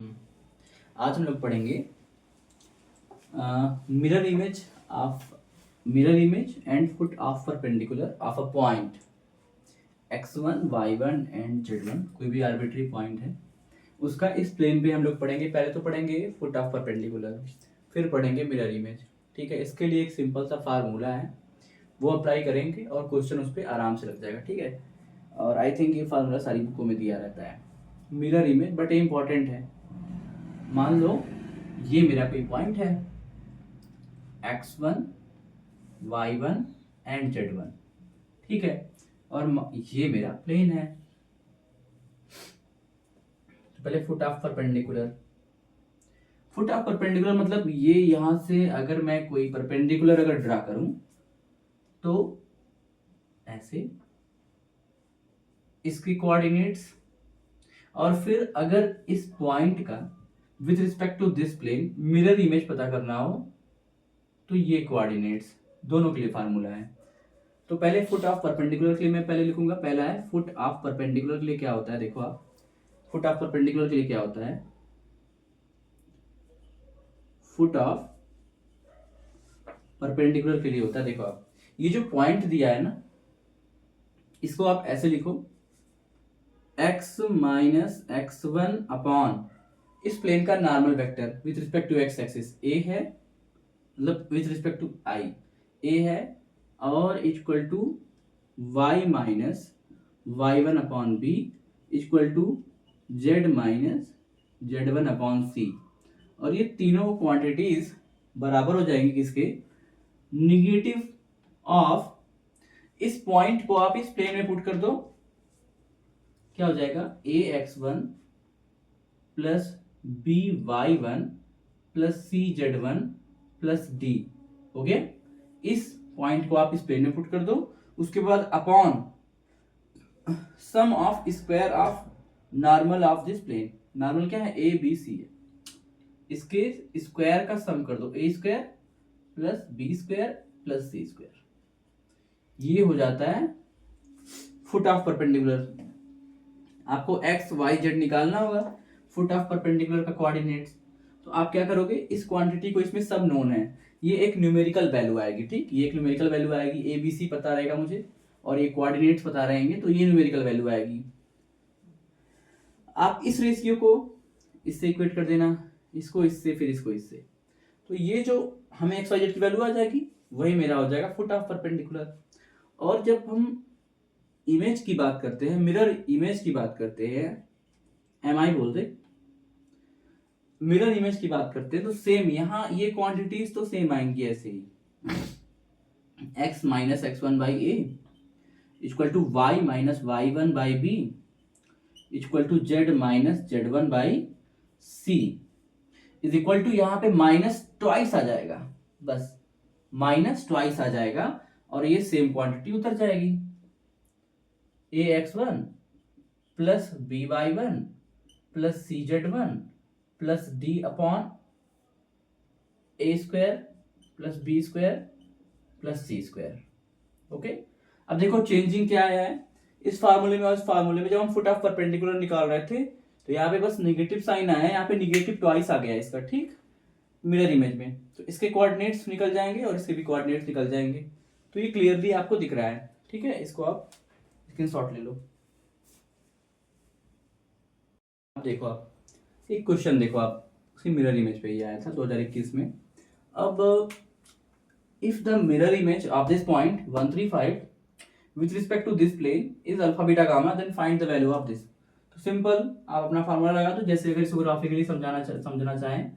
आज हम लोग पढ़ेंगे mirror image and foot of perpendicular of a point x1 y1 and z1। कोई भी आर्बिट्री पॉइंट है उसका इस प्लेन पे हम लोग पढ़ेंगे। पहले तो पढ़ेंगे फुट ऑफ परपेंडिकुलर, फिर पढ़ेंगे मिरर इमेज। ठीक है, इसके लिए एक सिंपल सा फार्मूला है, वो अप्लाई करेंगे और क्वेश्चन उस पर आराम से लग जाएगा। ठीक है, और आई थिंक ये फार्मूला सारी बुकों में दिया रहता है। मिरर इमेज बट ये इंपॉर्टेंट है। मान लो ये मेरा कोई पॉइंट है x1 y1 एंड z1, ठीक है, और ये मेरा प्लेन है। तो पहले फुट ऑफ परपेंडिकुलर मतलब ये यहां से अगर मैं कोई परपेंडिकुलर अगर ड्रा करूं तो ऐसे इसकी कोऑर्डिनेट्स, और फिर अगर इस पॉइंट का with respect to this plane mirror image पता करना हो तो ये कोऑर्डिनेट्स, दोनों के लिए फार्मूला है। तो पहले फुट ऑफ परपेंडिकुलर के लिए मैं पहले लिखूंगा, पहला है फुट ऑफ परपेंडिकुलर के लिए क्या होता है। देखो आप, फुट ऑफ परपेंडिकुलर के लिए क्या होता है, फुट ऑफ परपेंडिकुलर के लिए होता है, देखो आप, ये जो पॉइंट दिया है ना, इसको आप ऐसे लिखो x माइनस x1 अपॉन इस प्लेन का normal vector with respect to x axis a है, मतलब with respect to i a है, और equal to y minus y1 upon b equal to z minus z1 upon c। और ये तीनों quantities बराबर हो जाएंगी किसके, निगेटिव ऑफ इस पॉइंट को आप इस प्लेन में पुट कर दो, क्या हो जाएगा ax1 plus by1 plus cz1 plus d। Okay, इस पॉइंट को आप इस प्लेन में पुट कर दो, उसके बाद upon sum of square of normal of this plane. Normal क्या है, ए बी सी है, इसके स्क्वायर का सम कर दो, a square plus b square plus c square. ये हो जाता है फुट ऑफ परपेंडिकुलर। आपको एक्स वाई जेड निकालना होगा, फुट ऑफ परपेंडिकुलर का कोऑर्डिनेट्स। तो आप क्या करोगे, इस क्वांटिटी को, इसमें सब नोन है, ये एक न्यूमेरिकल वैल्यू आएगी। ठीक, ये एक न्यूमेरिकल वैल्यू आएगी, ए बी सी पता रहेगा मुझे और ये कोऑर्डिनेट्स पता रहेंगे, तो ये न्यूमेरिकल वैल्यू आएगी। आप इस रेशियो को इससे इक्वेट कर देना, इसको इससे, फिर इसको इससे, तो ये जो हमें एक्स वाई जेड की वैल्यू आ जाएगी वही मेरा हो जाएगा फुट ऑफ परपेंडिकुलर। और जब हम इमेज की बात करते हैं, मिरर इमेज की बात करते हैं, एमआई बोलते, मिरर इमेज की बात करते हैं, तो सेम यहाँ ये क्वांटिटीज तो सेम आएंगी ऐसे ही, x minus x1 by a equal to y minus y1 by b equal to z minus z1 by c is equal to, यहाँ पे माइनस ट्वाइस आ जाएगा, बस माइनस ट्वाइस आ जाएगा, और ये सेम क्वांटिटी उतर जाएगी, ax1 plus by1 plus cz1 plus d upon a square plus b square plus c square. Okay, अब देखो चेंजिंग क्या आया है इस फार्मूले में और इस फार्मूले में। जब हम फुट ऑफ परपेंडिकुलर निकाल रहे थे तो यहाँ पे बस निगेटिव साइन आया है, यहाँ पे निगेटिव ट्वाइस आ गया है इसका। ठीक, मिरर इमेज में तो इसके कोऑर्डिनेट्स निकल जाएंगे और इसके भी कोऑर्डिनेट्स निकल जाएंगे, तो ये क्लियरली आपको दिख रहा है। ठीक है, इसको आप स्क्रीनशॉट ले लो। अब देखो आप एक क्वेश्चन देखो आप, उसी मिरर इमेज पे ही आया था 2021 में। अब if the mirror image of this point 135 with respect to this plane is alpha beta gamma, then find the value of this. तो सिंपल, आप अपना फार्मूला लगा दो, जैसे अगर इसको ग्राफिकली समझना चाहें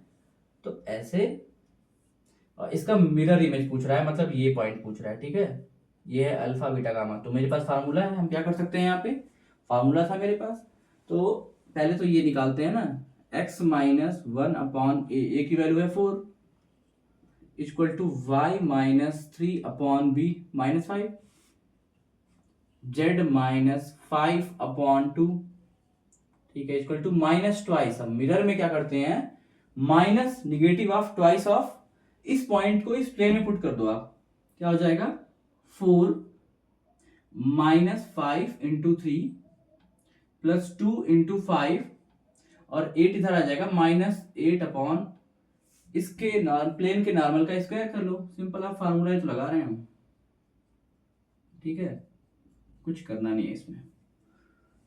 तो ऐसे। और इसका मिरर इमेज पूछ रहा है, मतलब ये पॉइंट पूछ रहा है। ठीक है, ये है अल्फा बीटा गामा। तो मेरे पास फार्मूला है, हम क्या कर सकते हैं, यहाँ पे फार्मूला था मेरे पास, तो पहले तो ये निकालते हैं ना, x माइनस 1 अपॉन ए की वैल्यू है 4 equal to y minus 3 upon b minus 5, z minus 5 upon 2, ठीक है, इक्वल टू माइनस ट्वाइस। अब मिरर में क्या करते हैं, minus negative of twice of इस पॉइंट को इस प्लेन में पुट कर दो आप, क्या हो जाएगा 4 माइनस 5 इंटू 3 प्लस 2 इंटू 5 और 8 इधर आ जाएगा, -8 अपॉन इसके प्लेन के नॉर्मल का स्क्वायर कर लो। सिंपल, आप फार्मूला तो लगा रहे हैं हम, ठीक है, कुछ करना नहीं है इसमें,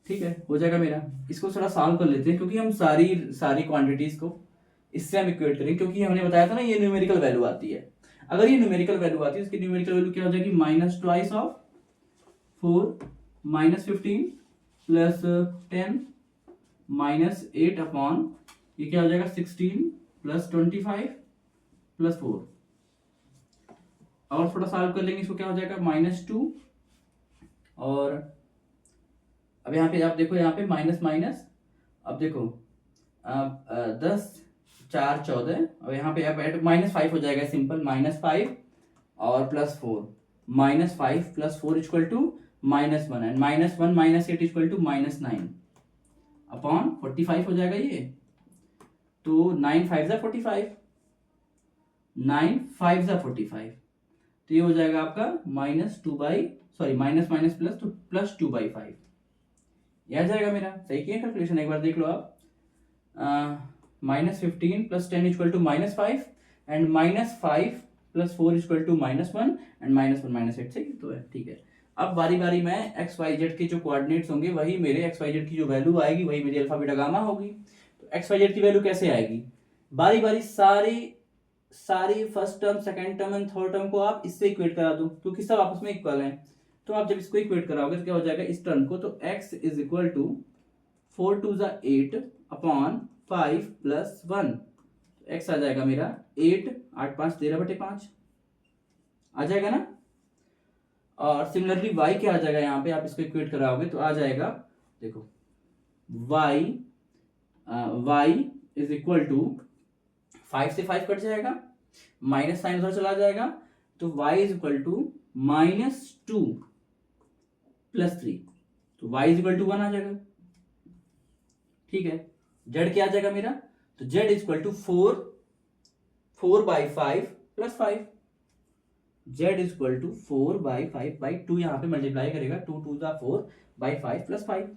ठीक है, हो जाएगा मेरा। इसको थोड़ा सॉल्व कर लेते हैं, क्योंकि हम सारी सारी क्वांटिटीज को इससे हम इक्वेट करेंगे, क्योंकि हमने बताया था ना ये न्यूमेरिकल वैल्यू आती है। अगर ये न्यूमेरिकल वैल्यू आती है, इसकी न्यूमेरिकल वैल्यू क्या हो जाएगी, -2 ऑफ 4 -15 प्लस 10 -8 अपॉन ये क्या हो जाएगा 16 प्लस 25 प्लस 4। और थोड़ा सॉल्व कर लेंगे, इसको क्या हो जाएगा -2। और अब यहाँ पे आप देखो, यहाँ पे माइनस माइनस, अब देखो 10 4 14, और यहाँ पे अब -5 हो जाएगा, सिंपल -5 और +4, -5 + 4 equal to -1 and -1 -8 equal to -9 upon 45 हो जाएगा ये। तो 9 5 ज़ा 45, 9 5 ज़ा 45, तो ये हो जाएगा आपका माइनस माइनस प्लस, तो +2/5 यह आ जाएगा मेरा। सही किया कैलकुलेशन, एक बार देख लो आप। -15 + 10 equal to -5 and -5 + 4 equal to -1 and -1 -8 से तो है, ठीक है। अब बारी बारी में एक्स वाई जेड के जो कोऑर्डिनेट्स होंगे वही मेरे एक्स वाई जेड की जो वैल्यू आएगी वही मेरी अल्फा बीटा गामा होगी। तो एक्स वाई जेड की वैल्यू कैसे आएगी, बारी बारी सारी first term second term and third term को आप इससे इक्वेट करा दो, क्योंकि सब आपस में इक्वल हैं। तो आप जब इसको इक्वेट कराओगे तो क्या हो जाएगा इस टर्म को, तो x इज इक्वल टू 4 2 ज़ा 8 अपॉन 5 + 1, x आ जाएगा मेरा 8 8 5 13/5 आ जाएगा ना। और सिमिलरली y क्या आ जाएगा, यहाँ पे आप इसको इक्वेट कराओगे तो आ जाएगा, देखो y इज इक्वल टू 5 से 5 कट जाएगा, माइनस साइन उधर चला जाएगा, तो y इज इक्वल टू -2 + 3, तो y इज इक्वल टू 1 आ जाएगा, ठीक है। z क्या आ जाएगा मेरा, तो z is equal to 4/5 + 5, z is equal to 4/5/2, यहाँ पे मल्टीप्लाई करेगा, 2 2 ज़ा 4/5 + 5,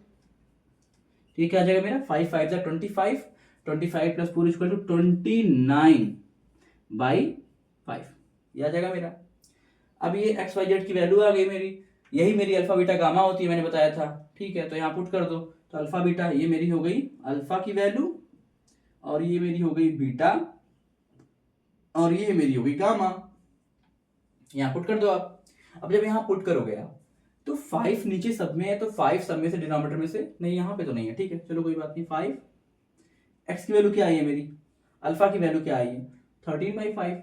ठीक है, आ जाएगा मेरा 5 5 ज़ा 25, 25 + 4 इक्वल टू 29/5, ये आ जाएगा मेरा। अब ये एक्स वाई जेड की वैल्यू आ गई मेरी, यही मेरी अल्फा बीटा गामा होती है, मैंने बताया था, ठीक है। तो यहाँ पुट कर दो, तो अल्फा बीटा ये मेरी हो गई अल्फा की वैल्यू, और ये मेरी हो गई बीटा, और ये मेरी हो गई गामा। यहाँ पुट कर दो आप। अब जब यहाँ पुट करोगे आप, तो 5 नीचे सब में है, तो 5 सब में से डिनोमिनेटर में से नहीं, यहाँ पे तो नहीं है, ठीक है, चलो कोई बात नहीं। 5 एक्स की वैल्यू क्या आई है मेरी, अल्फा की वैल्यू क्या आई है 13/5,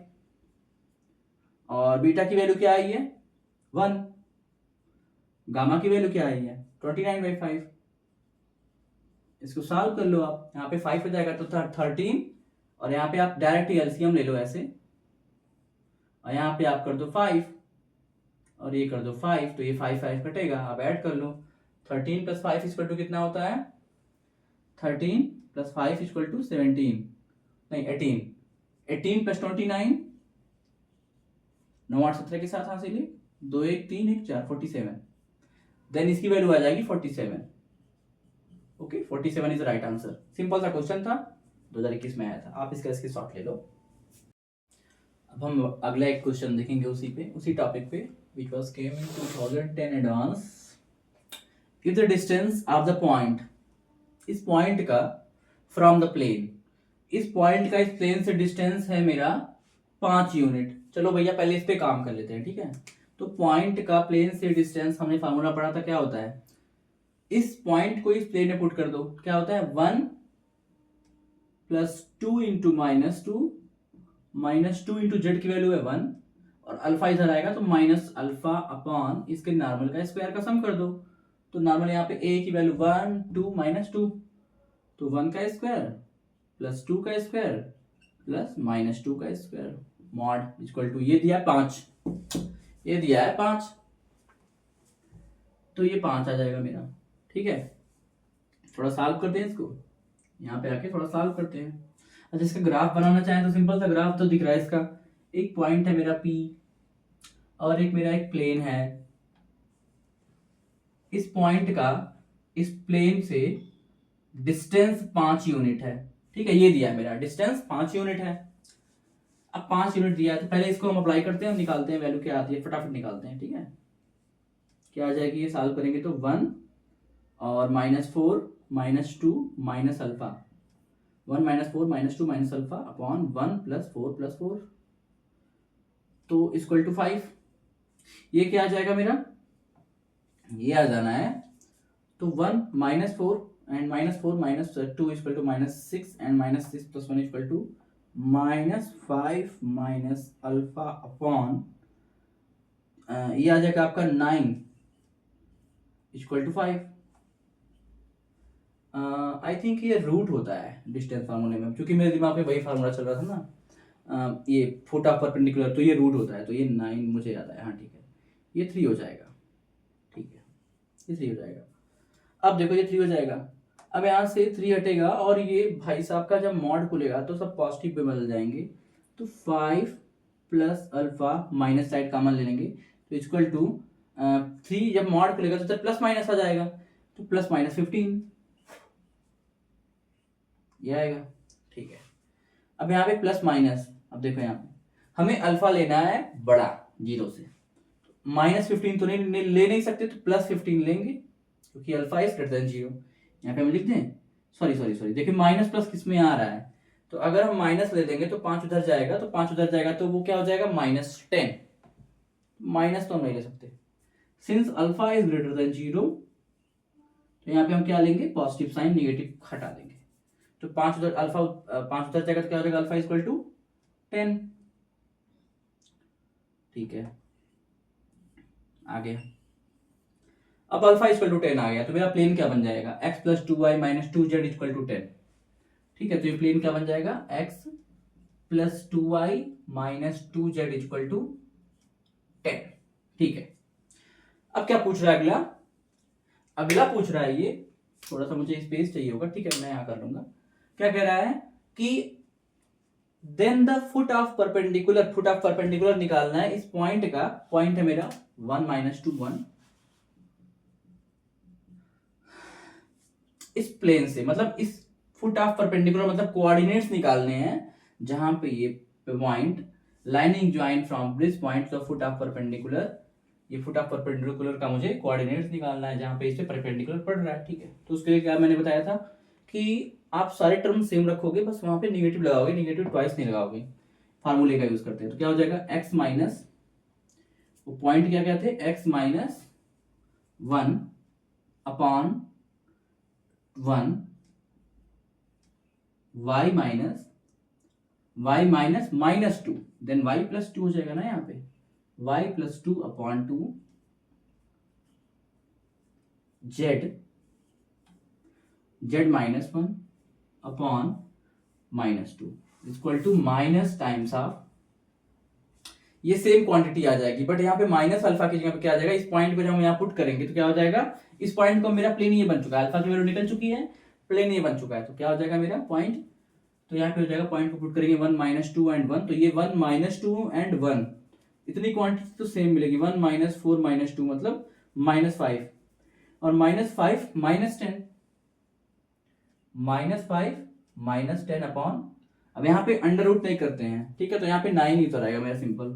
और बीटा की वैल्यू क्या आई है 1, गामा की वैल्यू क्या आई है 29/5। इसको सॉल्व कर लो आप, यहाँ पे 5 हो जाएगा तो 13, और यहाँ पे आप डायरेक्ट एलसीएम ले लो ऐसे, और यहाँ पे आप कर दो 5 और ये कर दो 5, तो ये 5 5 कटेगा, आप ऐड कर लो। 13 + 5 इक्वल टू कितना होता है, 13 + 5 इक्वल टू 17, नहीं 18, 18 + 29, 9 8 17 के साथ हासिल 2 1 3 1 4 47, देन इसकी वैल्यू आ जाएगी 47। Okay, 47 is the right answer. Simple सा क्वेश्चन था, 2021 में आया था, आप इसका शॉर्ट ले लो। अब हम अगला एक क्वेश्चन देखेंगे उसी टॉपिक पे, which was came in 2010 advance. If the distance of the point, इस पॉइंट का फ्रॉम द प्लेन, इस पॉइंट का इस प्लेन से डिस्टेंस है मेरा 5 यूनिट। चलो भैया पहले इस पे काम कर लेते हैं, ठीक है। तो पॉइंट का प्लेन से डिस्टेंस हमने फार्मूला पढ़ा था, क्या होता है, इस पॉइंट को इस प्लेन में पुट कर दो, क्या होता है 1 + 2 × -2 इंटू जेड की वैल्यू है 1, और अल्फा इधर आएगा तो -α अपॉन इसके नॉर्मल का स्क्वायर का सम कर दो। तो नॉर्मल यहाँ पे a की वैल्यू 1 2 -2, तो 1 का स्क्वायर प्लस 2 का स्क्वायर प्लस -2 का स्क्वायर मॉड इक्वल टू ये दिया 5, ये दिया है 5, तो ये 5 आ जाएगा मेरा, ठीक है। थोड़ा सॉल्व करते हैं इसको, यहाँ पे आके थोड़ा सॉल्व करते हैं। अच्छा, इसका ग्राफ बनाना चाहें तो सिंपल सा ग्राफ तो दिख रहा है इसका, एक पॉइंट है मेरा P और एक मेरा एक प्लेन है। इस पॉइंट का इस प्लेन से डिस्टेंस 5 यूनिट है, ठीक है, ये दिया है मेरा डिस्टेंस 5 यूनिट है। अब 5 यूनिट दिया है तो पहले इसको हम अप्लाई करते हैं और निकालते हैं वैल्यू क्या आती है, फटाफट निकालते हैं, ठीक है। क्या आ जाएगी, ये सॉल्व करेंगे तो 1 और -4 -2 minus alpha, 1 -4 -2 minus alpha upon 1 + 4 + 4 तो इक्वल टू 5। ये क्या आ जाएगा मेरा, ये आ जाना है तो 1 -4 and -4 -2 equal to -6 and -6 + 1 equal to -5 minus alpha upon ये आ जाएगा आपका 9 इक्वल टू 5। आई थिंक ये रूट होता है डिस्टेंस फार्मूले में, क्योंकि मेरे दिमाग में वही फार्मूला चल रहा था ना, ये फुट ऑफ परपेंडिकुलर, तो ये रूट होता है, तो ये 9 मुझे याद आया, हाँ ठीक है, ये 3 हो जाएगा, ठीक है, ये 3 हो जाएगा। अब देखो ये 3 हो जाएगा, अब यहाँ से 3 हटेगा और ये भाई साहब का जब मॉड खुलेगा तो सब पॉजिटिव पे बदल जाएंगे, तो 5 + अल्फा माइनस साइड कॉमन ले लेंगे तो इक्वल टू 3 जब मॉड खुलेगा तो प्लस माइनस आ जाएगा, तो +-15 ये आएगा, ठीक है। अब यहाँ पे प्लस माइनस, अब देखो यहाँ पे हमें अल्फा लेना है बड़ा 0 से, -15 तो नहीं ले नहीं सकते, तो +15 लेंगे क्योंकि अल्फा इज ग्रेटर देन 0। यहाँ पे हम लिख दें, सॉरी देखिए माइनस प्लस किस में आ रहा है, तो अगर हम माइनस ले देंगे तो 5 उधर जाएगा, तो 5 उधर जाएगा तो वो क्या हो जाएगा -10, माइनस तो हम नहीं ले सकते, since alpha is greater than 0 तो यहाँ पे हम क्या लेंगे, पॉजिटिव साइन, नेगेटिव हटा देंगे, तो 5 उधर अल्फा 5 उधर जाएगा तो क्या हो जाएगा, अल्फा इक्वल टू 10, ठीक है, आ गया। अब अल्फा इक्वल टू 10 आ गया तो मेरा प्लेन क्या बन जाएगा, x + 2y - 2z equal to 10, ठीक है, तो ये प्लेन क्या बन जाएगा, x + 2y - 2z equal to 10, ठीक है। अब क्या पूछ रहा है अगला, अगला पूछ रहा है ये, थोड़ा सा मुझे स्पेस चाहिए होगा, ठीक है, मैं यहाँ कर लूंगा। क्या कह रहा है कि then the foot of perpendicular निकालना है, इस पॉइंट का, पॉइंट है मेरा 1 - 2 1, इस प्लेन से, मतलब इस फुट ऑफ परपेंडिकुलर मतलब कोऑर्डिनेट्स निकालने हैं जहां पे ये point lining join from this point two foot of perpendicular, ये फुट ऑफ परपेंडिकुलर का मुझे कोऑर्डिनेट्स निकालना है जहां पे इस पे परपेंडिकुलर पड़ रहा है, ठीक है। तो उसके लिए क्या मैंने बताया था कि आप सारे टर्म सेम रखोगे, बस वहां पे निगेटिव लगाओगे, निगेटिव ट्वाइस नहीं लगाओगे, फार्मूले का यूज करते हैं, तो क्या हो जाएगा x माइनस, वो पॉइंट क्या क्या थे, x - 1 upon 1 y minus -2, then y + 2 हो जाएगा ना, यहाँ पे y + 2 upon 2 z -1 upon -2 equal to minus times of, ये सेम क्वांटिटी आ जाएगी, बट यहाँ पे माइनस अल्फा की जगह पे क्या आ जाएगा, इस पॉइंट को जब हम यहाँ पुट करेंगे तो क्या हो जाएगा, इस पॉइंट को मेरा प्लेन ये बन चुका है, अल्फा की वैल्यू निकल चुकी है, प्लेन ये बन चुका है, तो क्या हो जाएगा मेरा पॉइंट, तो यहाँ पे हो जाएगा पॉइंट को पुट करेंगे 1 - 2 एंड 1, तो ये 1 - 2 एंड 1 इतनी क्वांटिटी तो सेम मिलेगी, 1 - 4 - 2 मतलब -5 और -5 -10, -5 - 10 अपॉन, अब यहाँ पे अंडर रूट नहीं करते हैं, ठीक है, तो यहाँ पे 9 ही उतर आएगा मेरा सिंपल,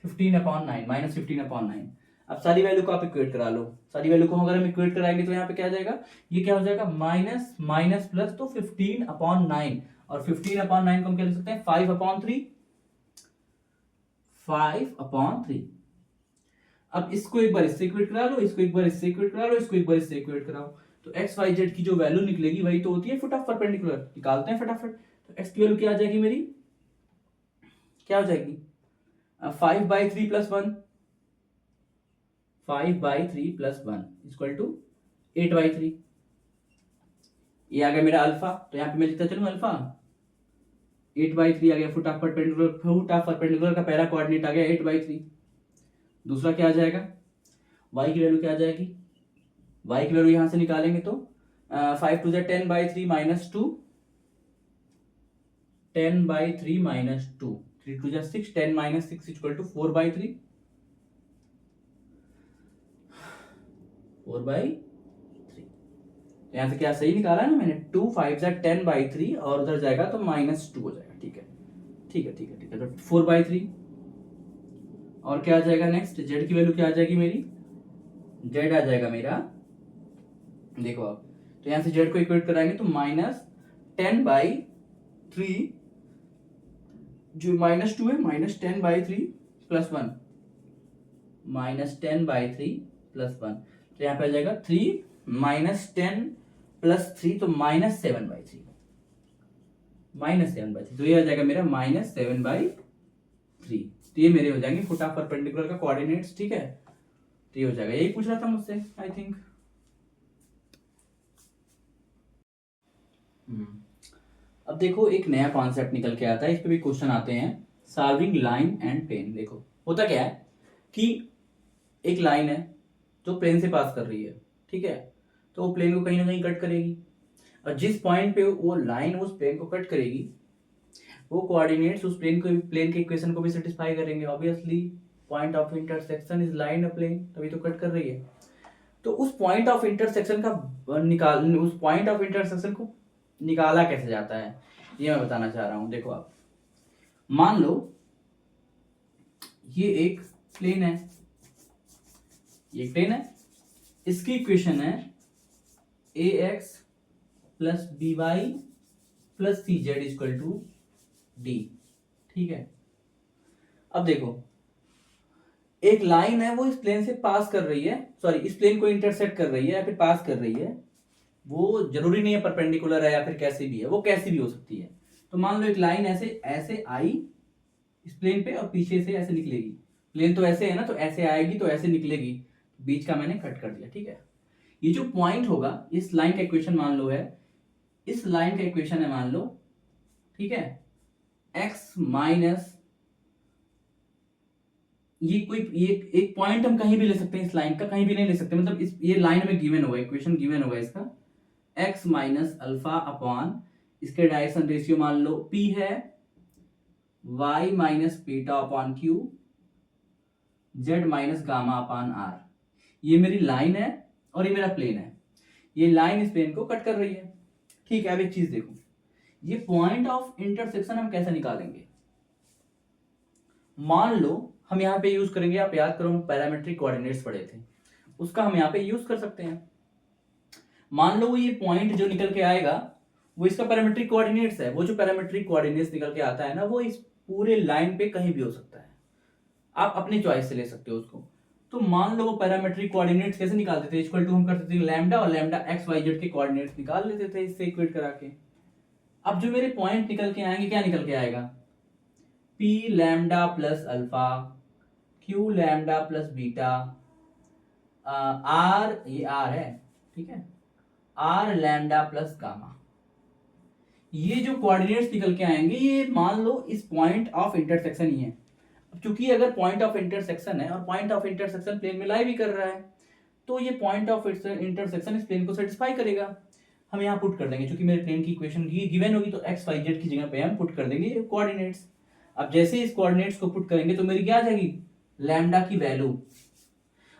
15/9 -15/9। अब सारी वैल्यू को आप इक्वेट करा लो, सारी वैल्यू को अगर हम इक्वेट कराएंगे तो यहाँ पे क्या आ जाएगा, ये क्या हो जाएगा माइनस माइनस प्लस, तो 15/9 और 15/9 को हम क्या लिख सकते हैं, 5/3, 5/3। अब इसको एक बार इससे इक्वेट करा लो, इसको एक बार इससे इक्वेट करा लो, इसको एक बार इससे इक्वेट कराओ, तो एक्स वाई जेड की जो वैल्यू निकलेगी वही तो होती है फुट ऑफ परपेंडिकुलर, निकालते हैं फटाफट। तो एक्स की वैल्यू क्या आ जाएगी मेरी, क्या हो जाएगी, 5/3 + 1, 5/3 + 1 इक्वल टू 8/3। ये आ गया मेरा अल्फा, तो यहाँ पे मैं लिखता चलूँ अल्फा 8/3 आ गया, फुट ऑफ परपेंडिकुलर का पहला कोऑर्डिनेट आ गया 8/3। दूसरा क्या आ जाएगा, y की वैल्यू क्या आ जाएगी, y की वैल्यू यहां से निकालेंगे तो 5 2 10/3 - 2, 10/3 - 2, 3 2 6, 10 - 6 इक्वल टू 4/3, 4/3। यहाँ से क्या सही निकाला है ना मैंने, 2 5 जा 10/3 और उधर जाएगा तो -2 हो जाएगा। ठीक है ठीक है ठीक है ठीक है, तो 4/3 और क्या आ जाएगा नेक्स्ट, जेड की वैल्यू क्या आ जाएगी मेरी, जेड आ जाएगा मेरा, देखो आप, तो यहाँ से जेड को इक्वेट कराएंगे तो -10/3, जो -2 है, -10/3 +1, -10/3 +1, तो यहाँ पे आ जाएगा 3 -10 +3 तो -7/3, तो ये आ जाएगा मेरा -7/3। तो ये मेरे हो जाएंगे फुट ऑफ परपेंडिकुलर का कोऑर्डिनेट्स। ठीक है, तो ये हो जाएगा, यही पूछ रहा था मुझसे आई थिंक। अब देखो एक नया कॉन्सेप्ट निकल के आता है, इस पे भी क्वेश्चन आते हैं, सॉल्विंग लाइन एंड प्लेन। देखो होता क्या है कि एक लाइन है जो प्लेन से पास कर रही है, ठीक है, तो वो प्लेन को कहीं ना कहीं कट करेगी, और जिस पॉइंट पे वो लाइन उस प्लेन को कट करेगी वो कोऑर्डिनेट्स उस प्लेन के इक्वेशन को भी सेटिस्फाई करेंगे। Obviously point of intersection is line a plane, तभी तो कट कर रही है। तो उस पॉइंट ऑफ इंटरसेक्शन का उस पॉइंट ऑफ इंटरसेक्शन को निकाला कैसे जाता है ये मैं बताना चाह रहा हूं। देखो आप, मान लो ये एक प्लेन है, ये प्लेन है, इसकी इक्वेशन है ax + by + cz = d। ठीक है, अब देखो एक लाइन है वो इस प्लेन से पास कर रही है, सॉरी इस प्लेन को इंटरसेक्ट कर रही है या फिर पास कर रही है, वो जरूरी नहीं है परपेंडिकुलर है या फिर कैसी भी है, वो कैसी भी हो सकती है। तो मान लो एक लाइन ऐसे ऐसे आई इस प्लेन पे और पीछे से ऐसे निकलेगी, प्लेन तो ऐसे है ना, तो ऐसे आएगी तो ऐसे निकलेगी, बीच का मैंने कट कर दिया। ठीक है, ये जो पॉइंट होगा इस लाइन का इक्वेशन मान लो है, इस लाइन का इक्वेशन है मान लो, ठीक है, x माइनस, ये कोई ये एक पॉइंट हम कहीं भी ले सकते हैं, इस लाइन का कहीं भी नहीं ले सकते, मतलब इस ये लाइन में गिवन होगा, इक्वेशन गिवन होगा इसका, x माइनस अल्फा अपॉन इसके डायरेक्शन रेशियो मान लो p है, y minus beta upon q, z minus gamma upon r। ये मेरी लाइन है और ये मेरा प्लेन है, ये लाइन इस प्लेन को कट कर रही है। ठीक है, अब एक चीज देखो, ये पॉइंट ऑफ इंटरसेक्शन हम कैसे निकालेंगे। मान लो हम यहाँ पे यूज करेंगे, आप याद करो हम पैरामेट्रिक कोऑर्डिनेट्स पढ़े थे, उसका हम यहाँ पे यूज कर सकते हैं। मान लो ये पॉइंट जो निकल के आएगा वो इसका पैरामेट्रिक कोऑर्डिनेट्स है, वो जो पैरामेट्रिक कोऑर्डिनेट्स निकल के आता है ना, वो इस पूरे लाइन पे कहीं भी हो सकता है, आप अपनी चॉइस से ले सकते हो उसको। तो मान लो वो पैरामेट्रिक कोऑर्डिनेट्स कैसे निकालते थे, इक्वल टू हम करते थे लैम्डा, और लैम्डा एक्स वाई जेड के कोऑर्डिनेट्स निकाल लेते थे इससे इक्वेट करा के। अब जो मेरे पॉइंट निकल के आएंगे, क्या निकल के आएगा, p lambda plus alpha, q lambda plus beta, r, ये r है, ठीक है, r लैम्डा प्लस गामा। ये जो कोऑर्डिनेट्स निकल के आएंगे ये मान लो इस पॉइंट ऑफ इंटरसेक्शन ही है। अब चूंकि अगर पॉइंट ऑफ इंटरसेक्शन है और पॉइंट ऑफ इंटरसेक्शन प्लेन में लाई भी कर रहा है, तो ये पॉइंट ऑफ इंटरसेक्शन इस प्लेन को सेटिस्फाई करेगा। हम यहाँ पुट कर देंगे, क्योंकि मेरे प्लेन की इक्वेशन गिवन होगी, तो एक्स वाई जेड की जगह पे हम पुट कर देंगे कोऑर्डिनेट्स। अब जैसे ही इस कोऑर्डिनेट्स को पुट करेंगे तो मेरी क्या आ जाएगी, लैम्डा की वैल्यू,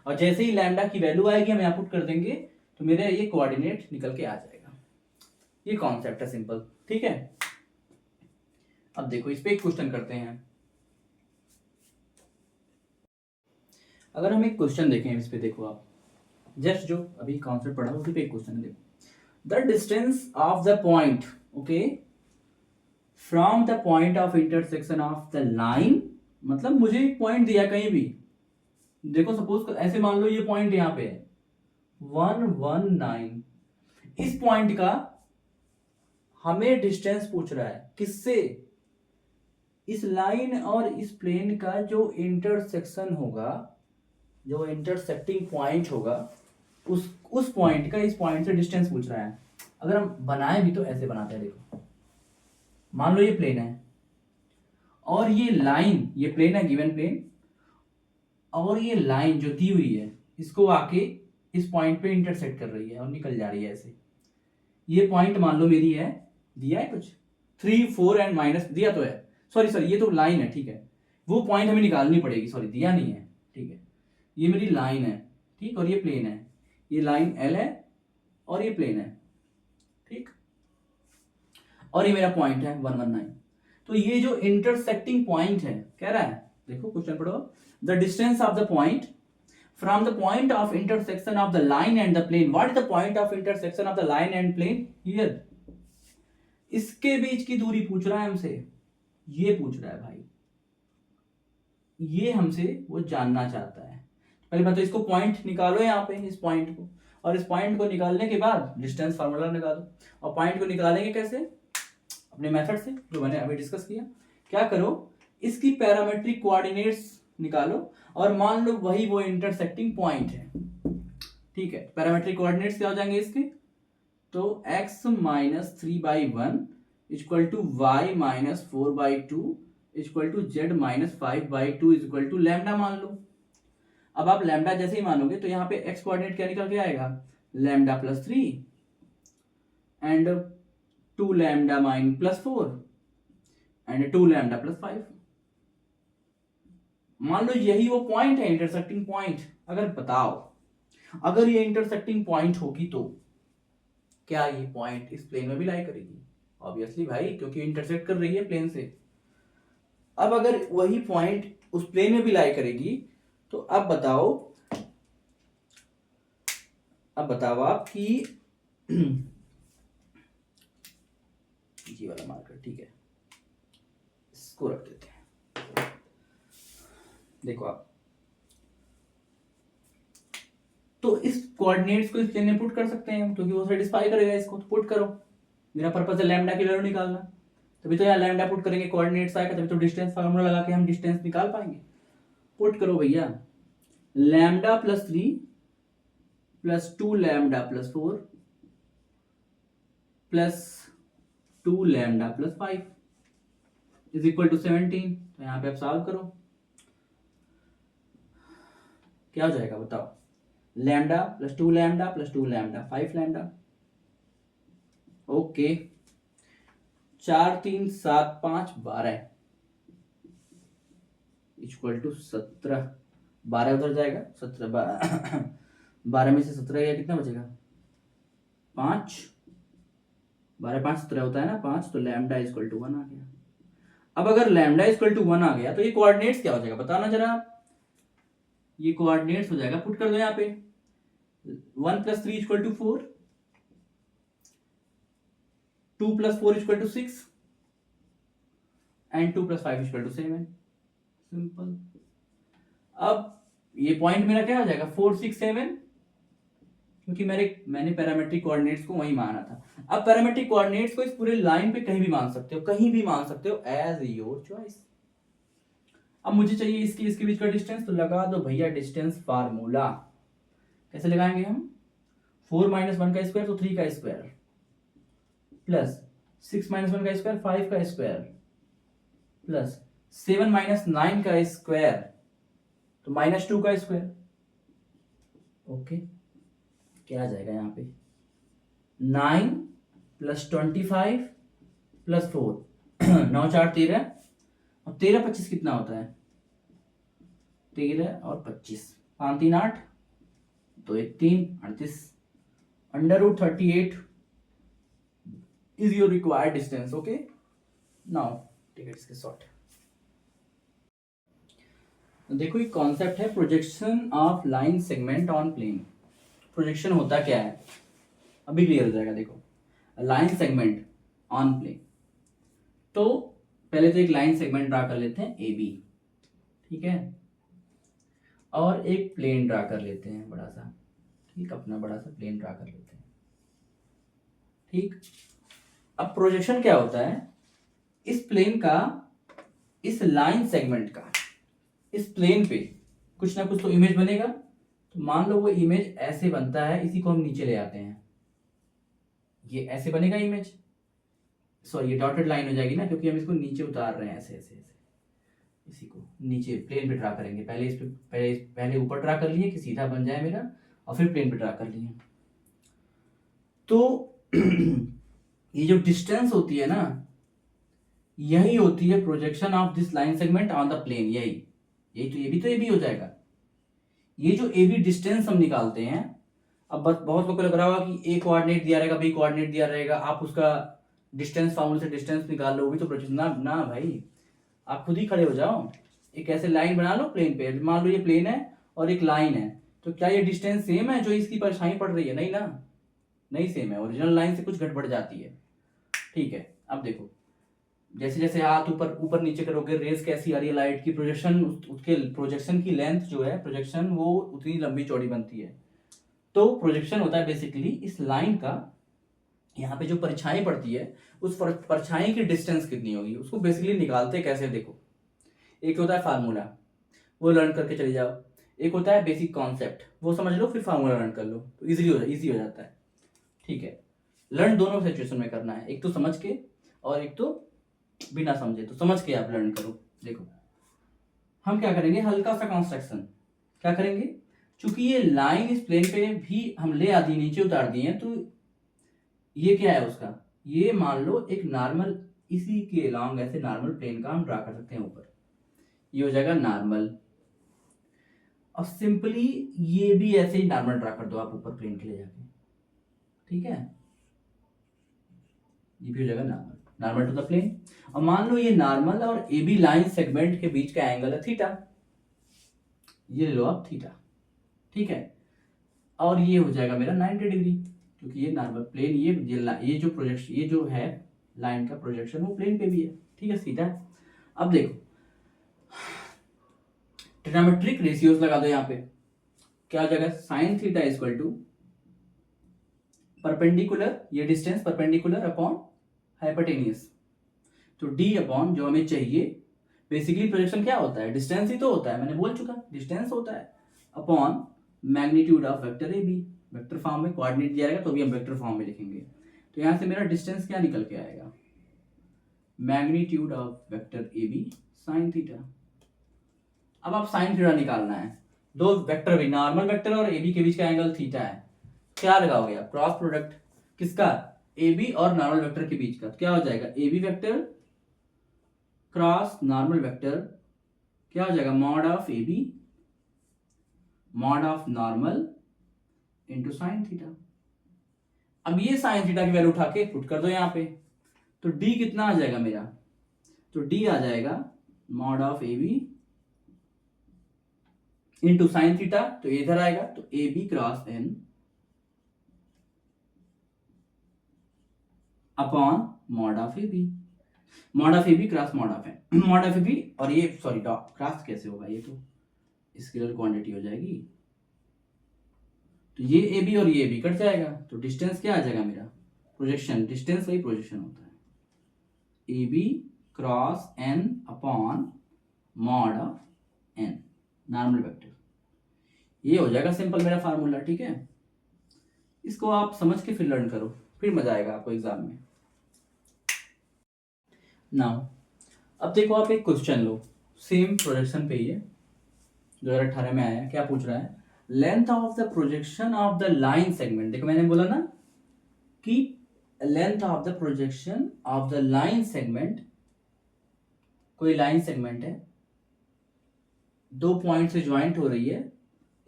और जैसे ही लैम्डा की वैल्यू आएगी हम यहाँ पुट कर देंगे तो मेरा ये कोऑर्डिनेट निकल के आ जाएगा। ये कॉन्सेप्ट है सिंपल, ठीक है। अब देखो इस पे एक क्वेश्चन करते हैं। अगर हम एक क्वेश्चन देखें इस पे, देखो आप जस्ट जो अभी कॉन्सेप्ट पढ़ा उसी पे एक क्वेश्चन है। देखो, the distance of the point, okay, from the point of intersection of the line, मतलब मुझे एक पॉइंट दिया कहीं भी, देखो सपोज ऐसे मान लो ये पॉइंट यहाँ पे है 119, इस पॉइंट का हमें डिस्टेंस पूछ रहा है, किससे, इस लाइन और इस प्लेन का जो इंटरसेक्शन होगा, जो इंटरसेक्टिंग पॉइंट होगा, उस पॉइंट का इस पॉइंट से डिस्टेंस पूछ रहा है। अगर हम बनाए भी तो ऐसे बनाते हैं, देखो मान लो ये प्लेन है और ये लाइन, ये प्लेन है गिवन प्लेन, और ये लाइन जो दी हुई है इसको आके इस पॉइंट पे इंटरसेक्ट कर रही है और निकल जा रही है ऐसे। ये पॉइंट मान लो मेरी है, दिया है कुछ 3 4 एंड माइनस दिया तो है, सॉरी ये तो लाइन है, ठीक है, वो पॉइंट हमें निकालनी पड़ेगी, सॉरी दिया नहीं है, ठीक है, ये मेरी लाइन है, ठीक, और ये प्लेन है, ये लाइन एल है और ये प्लेन है, और ये मेरा पॉइंट है 119। तो ये जो इंटरसेक्टिंग पॉइंट है कह रहा है, देखो क्वेश्चन पढ़ो, the distance of the point from the point of intersection of the line and the plane. What is the point of intersection of the line and plane here? इसके बीच की दूरी पूछ रहा है हमसे, ये पूछ रहा है भाई, ये हमसे वो जानना चाहता है। पहले बात तो इसको पॉइंट निकालो यहाँ पे, इस पॉइंट को, और इस पॉइंट को निकालने के बाद डिस्टेंस फार्मूला निकालो। और पॉइंट को निकालेंगे कैसे? अपने मेथड से जो मैंने अभी डिस्कस किया। क्या करो, इसकी पैरामेट्रिक कोऑर्डिनेट्स निकालो और मान लो वही वो इंटरसेक्टिंग पॉइंट है, ठीक है। पैरामेट्रिक कोऑर्डिनेट्स क्या हो जाएंगे इसके? तो x minus 3/1 equal to y minus 4/2 equal to z minus 5/2 equal to lambda मान लो। अब आप लैम्डा जैसे ही मानोगे तो यहाँ पे x कोऑर्डिनेट क्या निकल के आएगा? Lambda plus 3 and 2 lambda mine plus 4 and 2 lambda plus 5। मान लो यही वो पॉइंट है, इंटरसेक्टिंग पॉइंट। अगर बताओ, अगर ये इंटरसेक्टिंग पॉइंट होगी तो क्या ये पॉइंट इस प्लेन में भी लाई करेगी? ऑब्वियसली भाई, क्योंकि इंटरसेक्ट कर रही है प्लेन से। अब अगर वही पॉइंट उस प्लेन में भी लाई करेगी तो अब बताओ आप कि ये वाला मार्कर, ठीक है, इसको रख देते हैं। देखो आप, तो इस कोऑर्डिनेट्स को इस प्लेन में पुट कर सकते हैं क्योंकि वो सेटिस्फाई करेगा इसको, तो पुट करो। मेरा पर्पस है लैम्डा की वैल्यू निकालना, तभी तो यहाँ लैम्डा पुट करेंगे, कोऑर्डिनेट्स आएगा तभी तो डिस्टेंस फार्मूला लगा के हम डिस्टेंस निकाल पाएंगे। पुट करो भैया, lambda plus 3 plus 2 lambda plus 4 plus 2 lambda plus 5 is equal to 17। तो यहाँ पे आप सॉल्व करो, क्या हो जाएगा बताओ? Lambda plus 2 lambda plus 2 lambda 5 lambda. Okay, 4 3 7 5 12 equal to 17। 12 उधर जाएगा, 17 12 में से 17 गया, कितना बचेगा? 5। 12 5 17 होता है ना 5, तो लैम्डा इक्वल टू 1 आ गया। अब अगर लैम्डा इक्वल टू 1 आ गया तो ये कोऑर्डिनेट्स क्या हो जाएगा बताना जरा आप। ये कोऑर्डिनेट्स हो जाएगा, पुट कर दो यहाँ पे, 1 plus 3 equal to 4, 2 plus 4 equal to 6 and 2 plus 5 equal to 7। Simple. अब ये पॉइंट मेरा क्या हो जाएगा? 4 6 7, क्योंकि मैंने पैरामेट्रिक कोऑर्डिनेट्स को वही माना था। अब पैरामेट्रिक कोऑर्डिनेट्स को इस पूरे लाइन पे कहीं भी मान सकते हो, कहीं भी मान सकते हो, एज योर चॉइस। अब मुझे चाहिए इसके बीच का डिस्टेंस, तो लगा दो भैया डिस्टेंस फार्मूला। कैसे लगाएंगे हम? 4 माइनस 1 का स्क्वायर तो 3 का स्क्वायर, प्लस 6 माइनस 1 का स्क्वायर 5 का स्क्वायर, प्लस 7 माइनस 9 का स्क्वायर तो माइनस 2 का स्क्वायर। ओके, क्या आ जाएगा यहाँ पे? 9 प्लस 25 प्लस 4 9 4 13 और 13 25 कितना होता है? 13 और 25 5 3 8 तो 1 3 38 under root 38 is your required distance. Okay, now take it इसके शॉर्ट। देखो ये कॉन्सेप्ट है projection of line segment on plane. Projection होता क्या है अभी क्लियर हो जाएगा। देखो, लाइन सेगमेंट ऑन प्लेन, तो पहले तो एक लाइन सेगमेंट ड्रा कर लेते हैं ए बी, ठीक है, और एक प्लेन ड्रा कर लेते हैं बड़ा सा, ठीक, अपना बड़ा सा प्लेन ड्रा कर लेते हैं, ठीक। अब प्रोजेक्शन क्या होता है? इस प्लेन का, इस लाइन सेगमेंट का इस प्लेन पे कुछ ना कुछ तो इमेज बनेगा। तो मान लो वो इमेज ऐसे बनता है, इसी को हम नीचे ले आते हैं, ये ऐसे बनेगा इमेज, सॉरी ये डॉटेड लाइन हो जाएगी ना, क्योंकि हम इसको नीचे उतार रहे हैं ऐसे ऐसे ऐसे, इसी को नीचे प्लेन पे ड्रा करेंगे। पहले इस पे पहले ऊपर ड्रा कर लिए कि सीधा बन जाए मेरा, और फिर प्लेन पे ड्रा कर लिए। तो ये जो डिस्टेंस होती है ना, यही होती है projection of this line segment on the plane. यही तो ये भी हो जाएगा। ये जो ए बी डिस्टेंस हम निकालते हैं, अब बस बहुत लोग को लग रहा होगा कि ए कोऑर्डिनेट दिया रहेगा, बी कोऑर्डिनेट दिया रहेगा, आप उसका डिस्टेंस फार्मूले से डिस्टेंस निकाल लो, वो भी तो प्रोजेक्शन ना ना भाई, आप खुद ही खड़े हो जाओ, एक ऐसे लाइन बना लो प्लेन पे, मान लो ये प्लेन है और एक लाइन है, तो क्या ये डिस्टेंस सेम है जो इसकी परछाई पड़ रही है? नहीं ना, नहीं सेम है, ओरिजिनल लाइन से कुछ गड़बड़ जाती है। ठीक है, अब देखो जैसे जैसे हाथ ऊपर ऊपर नीचे करोगे रेस कैसी आ रही है लाइट की, प्रोजेक्शन उसके प्रोजेक्शन की लेंथ जो है, प्रोजेक्शन वो उतनी लंबी चौड़ी बनती है। तो प्रोजेक्शन होता है बेसिकली इस लाइन का, यहाँ पे जो परछाई पड़ती है उस परछाई की डिस्टेंस कितनी होगी, उसको बेसिकली निकालते कैसे देखो। एक होता है फार्मूला, वो लर्न करके चले जाओ, एक होता है बेसिक कॉन्सेप्ट, वो समझ लो फिर फार्मूला लर्न कर लो, तो इजी हो जाता है। ठीक है, लर्न दोनों सिचुएशन में करना है, एक तो समझ के और एक तो बिना समझे। तो समझ के आप लर्न करो। देखो हम क्या करेंगे, हल्का सा कंस्ट्रक्शन क्या करेंगे, चूंकि ये लाइन इस प्लेन पे भी हम ले आती नीचे उतार दी है, तो ये क्या है उसका, ये मान लो एक नॉर्मल, इसी के लॉन्ग ऐसे नॉर्मल प्लेन का हम ड्रा कर सकते हैं ऊपर, ये हो जाएगा नॉर्मल। और सिंपली ये भी ऐसे ही नॉर्मल ड्रा कर दो आप ऊपर प्लेन के ले जाके, ठीक है, ये भी हो जाएगा normal, normal to the plane. और मान लो ये नॉर्मल और ए बी लाइन सेगमेंट के बीच का एंगल है थीटा, ये ले लो आप थीटा, ठीक है, और ये हो जाएगा मेरा 90 डिग्री, क्योंकि ये नॉर्मल प्लेन, ये जो प्रोजेक्शन, ये जो है लाइन का प्रोजेक्शन वो प्लेन पे भी है, ठीक है, सीधा है। अब देखो ट्रिग्नोमेट्रिक रेशियोज लगा दो यहाँ पे, क्या हो जाएगा, sine theta equal to perpendicular, ये डिस्टेंस परपेंडिकुलर अपॉन हाइपोटेनियस, तो डी अपॉन जो हमें चाहिए, बेसिकली प्रोजेक्शन क्या होता है, डिस्टेंस ही तो होता है, मैंने बोल चुका डिस्टेंस होता है, upon magnitude of vector a b, vector form में कोऑर्डिनेट दिया रहेगा तो भी हम वेक्टर फॉर्म में लिखेंगे, तो यहां से मेरा डिस्टेंस क्या निकल के आएगा, magnitude of vector a b sine theta. अब आप साइन थीटा निकालना है, दो वेक्टर भी, नॉर्मल वेक्टर और ए बी के बीच का एंगल थीटा है, क्या लगाओगे आप, क्रॉस प्रोडक्ट किसका, ए बी और नॉर्मल वेक्टर के बीच का, तो क्या हो जाएगा, a b vector cross normal vector, क्या हो जाएगा, mod of a b mod of normal into sine theta. अब ये साइन थीटा की वैल्यू उठा के पुट कर दो यहाँ पे, तो डी कितना आ जाएगा मेरा, तो डी आ जाएगा mod of a b into sine theta, तो इधर आएगा, तो a b cross n upon mod of a b, mod of a b cross mod of n, mod of a b, और ये सॉरी डॉट क्रॉस कैसे होगा, ये तो स्केलर क्वांटिटी हो जाएगी, तो ये ए बी और ये बी कट जाएगा, तो डिस्टेंस क्या आ जाएगा मेरा, प्रोजेक्शन, डिस्टेंस वही प्रोजेक्शन होता है, a b cross n upon mod of n normal vector, ये हो जाएगा सिंपल मेरा फार्मूला, ठीक है। इसको आप समझ के फिर लर्न करो, फिर मजा आएगा आपको एग्जाम में। नाउ अब देखो आप एक क्वेश्चन लो, सेम प्रोजेक्शन पे ही है, 2018 में आया है, क्या पूछ रहा है, length of the projection of the line segment, देखो मैंने बोला ना कि length of the projection of the line segment, कोई लाइन सेगमेंट है, दो पॉइंट से ज्वाइंट हो रही है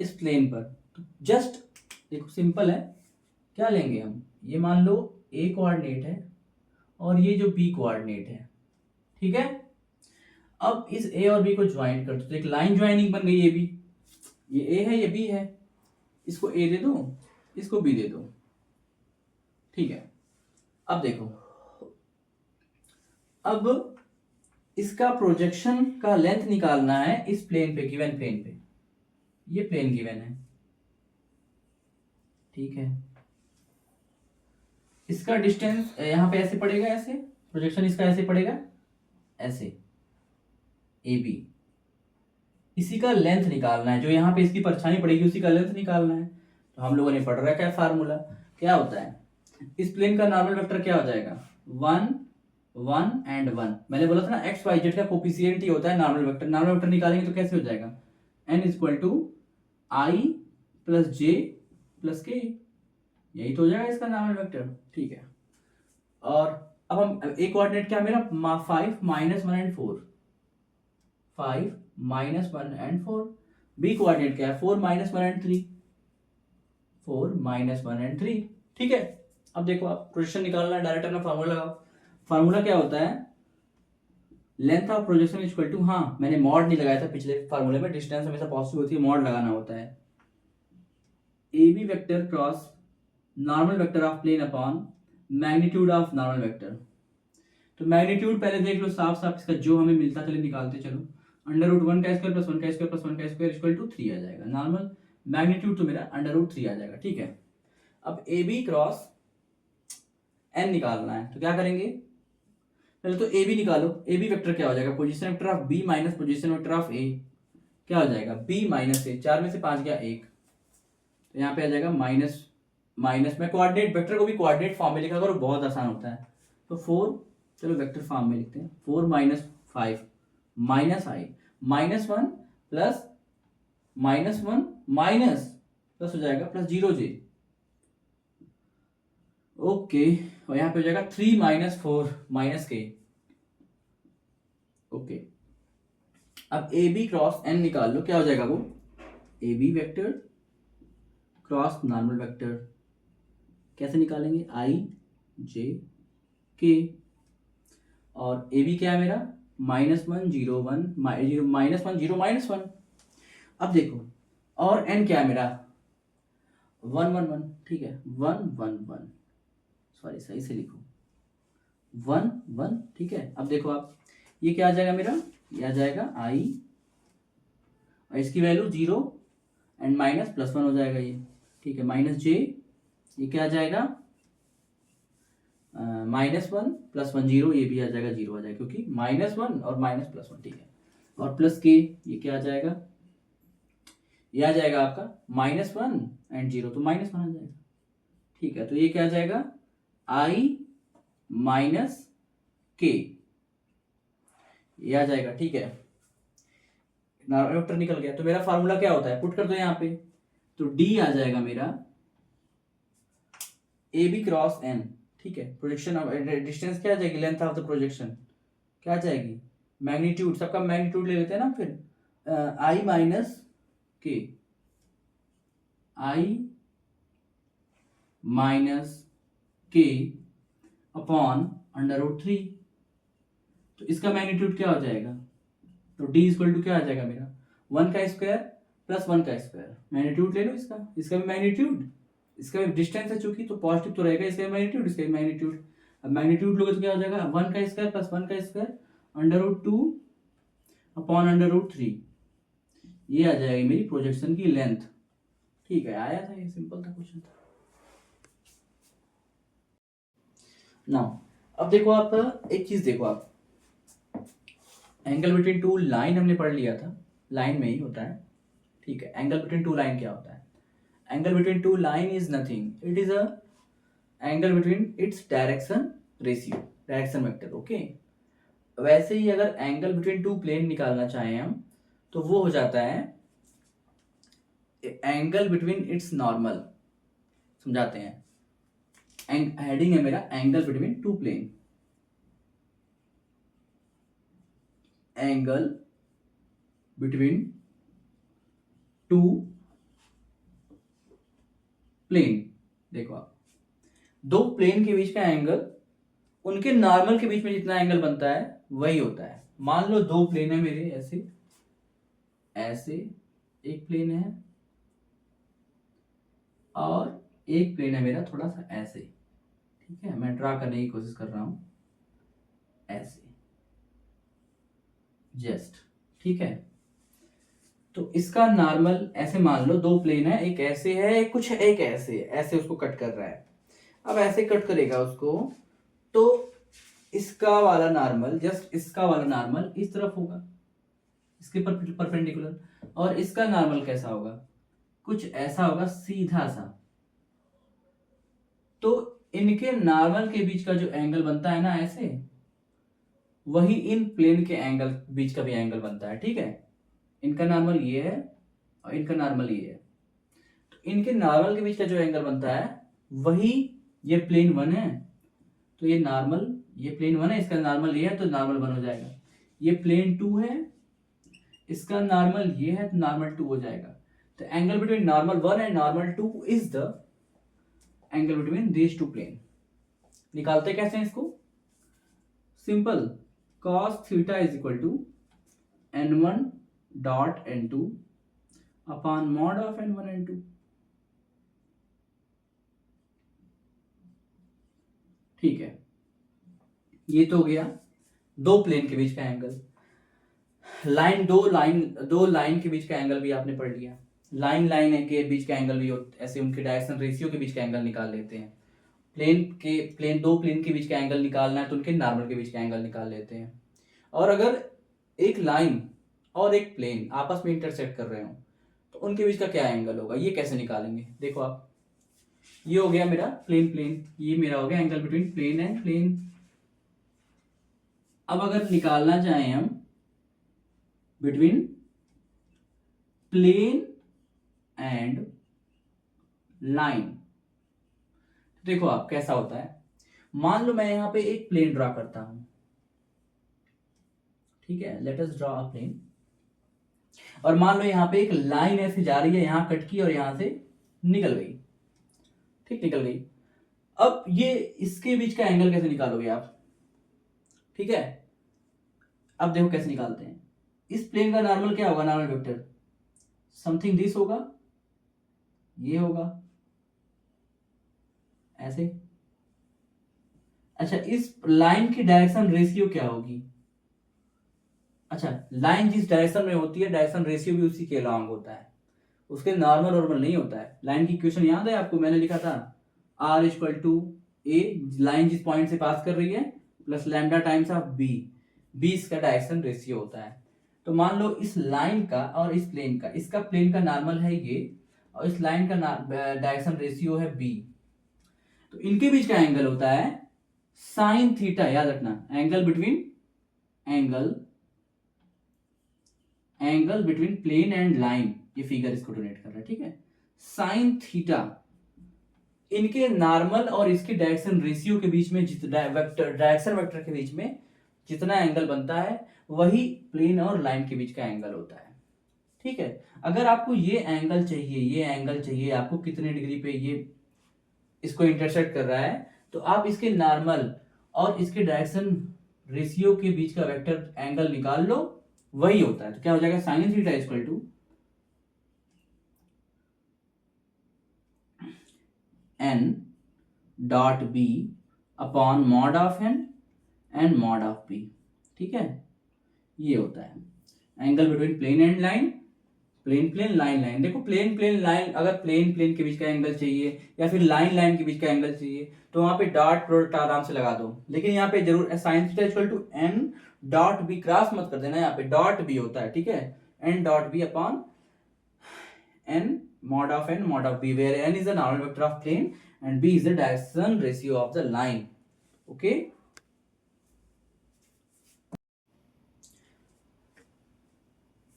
इस प्लेन पर, तो जस्ट देखो सिंपल है, क्या लेंगे हम, ये मान लो ए कोऑर्डिनेट है और ये जो बी कोऑर्डिनेट है, ठीक है, अब इस ए और बी को ज्वाइंट कर दो, तो एक लाइन ज्वाइनिंग बन गई, ये बी, ये ए है ये बी है, इसको ए दे दो, इसको बी दे दो, ठीक है। अब देखो, अब इसका प्रोजेक्शन का लेंथ निकालना है इस प्लेन पे, गिवन प्लेन पे, ये प्लेन गिवन है, ठीक है, इसका डिस्टेंस यहां पे ऐसे पड़ेगा, ऐसे प्रोजेक्शन इसका ऐसे पड़ेगा, ऐसे ए बी, इसी का लेंथ निकालना है, जो यहाँ पे इसकी परछाई पड़ेगी उसी का लेंथ निकालना है, तो हम लोगों ने पढ़ रखा है फार्मूला, क्या होता है, इस प्लेन का नॉर्मल वेक्टर क्या हो जाएगा, 1 1 एंड 1, मैंने बोला था ना एक्स वाई जेड का कोफिशिएंट ही होता है नॉर्मल वेक्टर, नॉर्मल वेक्टर निकालेंगे तो कैसे हो जाएगा, n equal to i plus j plus k, यही तो हो जाएगा इसका नॉर्मल वेक्टर, ठीक है। और अब हम ए कोऑर्डिनेट क्या मेरा 5 -1 एंड 4, 5 -1 एंड 4, बी कोऑर्डिनेट क्या है 4 -1 एंड 3, 4 -1 एंड 3, ठीक है। अब देखो आप प्रोजेक्शन निकालना है, डायरेक्ट अपना फार्मूला लगाओ, फार्मूला क्या होता है, length of projection equal to, हाँ मैंने मॉड नहीं लगाया था पिछले फार्मूले में, डिस्टेंस हमेशा पॉजिटिव होती है, मॉड लगाना होता है, a b vector cross normal vector of plane upon magnitude of normal vector. तो मैग्नीट्यूड पहले देख लो साफ साफ, इसका जो हमें मिलता चले निकालते चलो, अंडर रूट 1 का स्क्वायर प्लस 1 का स्क्वायर प्लस 1 का स्क्वायर इक्वल टू 3 आ जाएगा। नॉर्मल मैग्नीट्यूड तो मेरा अंडर रूट 3 आ जाएगा, ठीक है। अब ए बी क्रॉस एन निकालना है, तो क्या करेंगे, पहले तो ए बी निकालो। ए बी वेक्टर क्या हो जाएगा, position vector of b minus position vector of a, क्या हो जाएगा, बी माइनस ए, 4 में से 5 गया 1, तो यहाँ पे आ जाएगा माइनस माइनस में कोऑर्डिनेट वेक्टर को भी कोऑर्डिनेट फॉर्म में लिखा करो, बहुत आसान होता है। तो 4, चलो वेक्टर फॉर्म में लिखते हैं, 4 minus 5 minus i minus 1 plus minus 1 minus plus हो जाएगा प्लस 0j, ओके। और यहाँ पे हो जाएगा 3 माइनस 4 माइनस के, ओके। अब ए बी क्रॉस एन निकाल लो, क्या हो जाएगा वो, a b vector cross normal vector, कैसे निकालेंगे, आई जे के, और ए बी क्या है मेरा, -1 0 1 -1 0 -1। अब देखो, और एन क्या है मेरा, 1 1 1, ठीक है, 1 1 1, सॉरी सही से लिखो, 1 1, ठीक है। अब देखो आप, ये क्या आ जाएगा मेरा, ये आ जाएगा आई, और इसकी वैल्यू 0 एंड माइनस प्लस 1 हो जाएगा ये, ठीक है, माइनस जे, ये क्या आ जाएगा, -1 प्लस 1 0, ये भी आ जाएगा 0 आ जाएगा, क्योंकि -1 और माइनस प्लस 1, ठीक है। और प्लस के, ये क्या आ जाएगा, ये आ जाएगा आपका -1 एंड 0, तो -1 आ जाएगा, ठीक है। तो ये क्या आ जाएगा, आई माइनस के, ये आ जाएगा, ठीक है। नॉर्मल वेक्टर निकल गया, तो मेरा फार्मूला क्या होता है, पुट कर दो यहाँ पे, तो डी आ जाएगा मेरा ए बी क्रॉस एन, ठीक है। प्रोजेक्शन ऑफ डिस्टेंस क्या आ जाएगी, लेंथ ऑफ द प्रोजेक्शन क्या आ जाएगी, मैग्नीट्यूड, सबका मैग्नीट्यूड ले लेते हैं ना फिर, आई माइनस के, आई माइनस के अपॉन अंडर रूट 3, तो इसका मैग्नीट्यूड क्या हो जाएगा, तो d इक्वल टू क्या आ जाएगा मेरा, 1 का स्क्वायर प्लस 1 का स्क्वायर, मैग्नीट्यूड ले लो इसका, इसका भी मैग्नीट्यूड, इसका भी डिस्टेंस है चूंकि, तो पॉजिटिव तो रहेगा, इसका भी मैग्नीट्यूड, इसका भी मैग्नीट्यूड। अब मैग्नीट्यूड लोगे तो क्या हो जाएगा, 1 का स्क्वायर प्लस 1 का square under root 2 upon under root 3, ये आ जाएगी मेरी प्रोजेक्शन की लेंथ, ठीक है। आया था, ये सिंपल था क्वेश्चन था। नाउ अब देखो आप एक चीज देखो, आप एंगल बिटवीन टू लाइन हमने पढ़ लिया था, लाइन में ही होता है, ठीक है। एंगल बिटवीन टू लाइन क्या होता है, angle between to line is nothing, it is a angle between its direction ratio, direction vector, okay. वैसे ही अगर एंगल बिटवीन टू प्लेन निकालना चाहें हम, तो वो हो जाता है एंगल बिटवीन इट्स नॉर्मल, समझाते हैं। हेडिंग है मेरा angle between two plane, angle between two plane, देखो आप, दो प्लेन के बीच का एंगल, उनके नॉर्मल के बीच में जितना एंगल बनता है वही होता है। मान लो दो प्लेन है मेरे, ऐसे ऐसे एक प्लेन है, और एक प्लेन है मेरा थोड़ा सा ऐसे, ठीक है, मैं ड्रा करने की कोशिश कर रहा हूं, ऐसे जस्ट, ठीक है। तो इसका नॉर्मल ऐसे मान लो, दो प्लेन है, एक ऐसे है, एक कुछ एक ऐसे है, ऐसे उसको कट कर रहा है। अब ऐसे कट करेगा उसको, तो इसका वाला नॉर्मल, जस्ट इसका वाला नॉर्मल इस तरफ होगा, इसके परपेंडिकुलर, और इसका नॉर्मल कैसा होगा, कुछ ऐसा होगा, सीधा सा। तो इनके नॉर्मल के बीच का जो एंगल बनता है ना ऐसे, वही इन प्लेन के एंगल बीच का भी एंगल बनता है, ठीक है। इनका नॉर्मल ये है और इनका नॉर्मल ये है, तो इनके नॉर्मल के बीच का जो एंगल बनता है वही, ये प्लेन 1 है तो ये नॉर्मल, ये प्लेन 1 है, इसका नॉर्मल ये है तो नॉर्मल 1 हो जाएगा। ये प्लेन 2 है, इसका नॉर्मल ये है तो नॉर्मल 2 हो जाएगा। तो angle between normal 1 and normal 2 is the angle between these two plane. निकालते कैसे हैं इसको, simple, cos theta is equal to n1 dot n2 upon mod of n1 n2। ठीक है, ये तो हो गया दो प्लेन के बीच का एंगल। दो लाइन के बीच का एंगल भी आपने पढ़ लिया। लाइन के बीच का एंगल भी ऐसे उनके डायरेक्शन रेशियो के बीच का एंगल निकाल लेते हैं। दो प्लेन के बीच का एंगल निकालना है तो उनके नॉर्मल के बीच का एंगल निकाल लेते हैं। और अगर एक लाइन और एक प्लेन आपस में इंटरसेक्ट कर रहे हो तो उनके बीच का क्या एंगल होगा, ये कैसे निकालेंगे। देखो आप, ये हो गया मेरा प्लेन, ये मेरा हो गया angle between plane and plane. अब अगर निकालना चाहें हम बिटवीन प्लेन एंड लाइन, देखो आप कैसा होता है। मान लो मैं यहां पे एक प्लेन ड्रॉ करता हूं, ठीक है, let us draw a plane. और मान लो यहां पे एक लाइन ऐसे जा रही है, यहां कट की और यहां से निकल गई, ठीक, निकल गई। अब ये इसके बीच का एंगल कैसे निकालोगे आप, ठीक है। अब देखो कैसे निकालते हैं। इस प्लेन का नॉर्मल क्या होगा, नॉर्मल वेक्टर समथिंग दिस होगा, ये होगा ऐसे। अच्छा, इस लाइन की डायरेक्शन रेशियो क्या होगी। अच्छा, लाइन जिस डायरेक्शन में होती है डायरेक्शन रेशियो भी उसी के अलॉन्ग होता है, उसके नॉर्मल नहीं होता है। लाइन की इक्वेशन याद है आपको, मैंने लिखा था R equal to a, line जिस पॉइंट से पास कर रही है, plus lambda times of b इसका डायरेक्शन रेशियो होता है। तो मान लो इस लाइन का और इस प्लेन का, इसका प्लेन का नॉर्मल है ये, और इस लाइन का डायरेक्शन रेशियो है बी, तो इनके बीच का एंगल होता है साइन थीटा। याद रखना, angle between plane and line, ये फिगर इसको डोनेट कर रहा है, ठीक है। साइन थीटा, इनके नॉर्मल और इसके डायरेक्शन रेशियो के बीच में डायरेक्शन वेक्टर के बीच में जितना एंगल बनता है वही प्लेन और लाइन के बीच का एंगल होता है, ठीक है। अगर आपको ये एंगल चाहिए आपको कितने डिग्री पे ये इसको इंटरसेक्ट कर रहा है, तो आप इसके नॉर्मल और इसके डायरेक्शन रेशियो के बीच का वेक्टर एंगल निकाल लो, वही होता है। तो क्या हो जाएगा, sine theta equal to n dot b upon mod of n and mod of b, ठीक है। ये होता है angle between plane and line, plane line. देखो प्लेन लाइन, अगर प्लेन के बीच का एंगल चाहिए या फिर लाइन के बीच का एंगल चाहिए तो वहां पे डॉट प्रोडक्ट आराम से लगा दो। लेकिन यहाँ पे जरूर sine theta equal to n dot b, cross मत कर देना, यहाँ पे डॉट बी होता है, ठीक है। n dot b upon n mod of b, where n is the normal vector of plane and b is the direction ratio of the line, okay।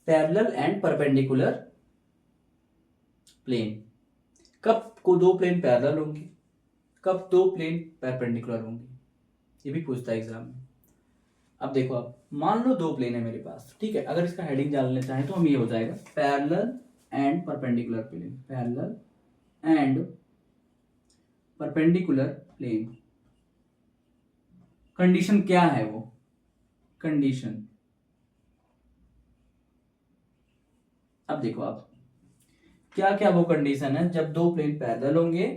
Parallel and perpendicular plane, कब को दो plane parallel होंगे, कब दो plane perpendicular होंगे, ये भी पूछता है एग्जाम में। अब देखो, आप मान लो दो प्लेन है मेरे पास, ठीक है। अगर इसका हेडिंग डालना चाहें तो हम ये हो जाएगा parallel and perpendicular plane, parallel and perpendicular plane. Condition क्या है वो, कंडीशन, अब देखो आप क्या क्या वो कंडीशन है जब दो प्लेन पैरेलल होंगे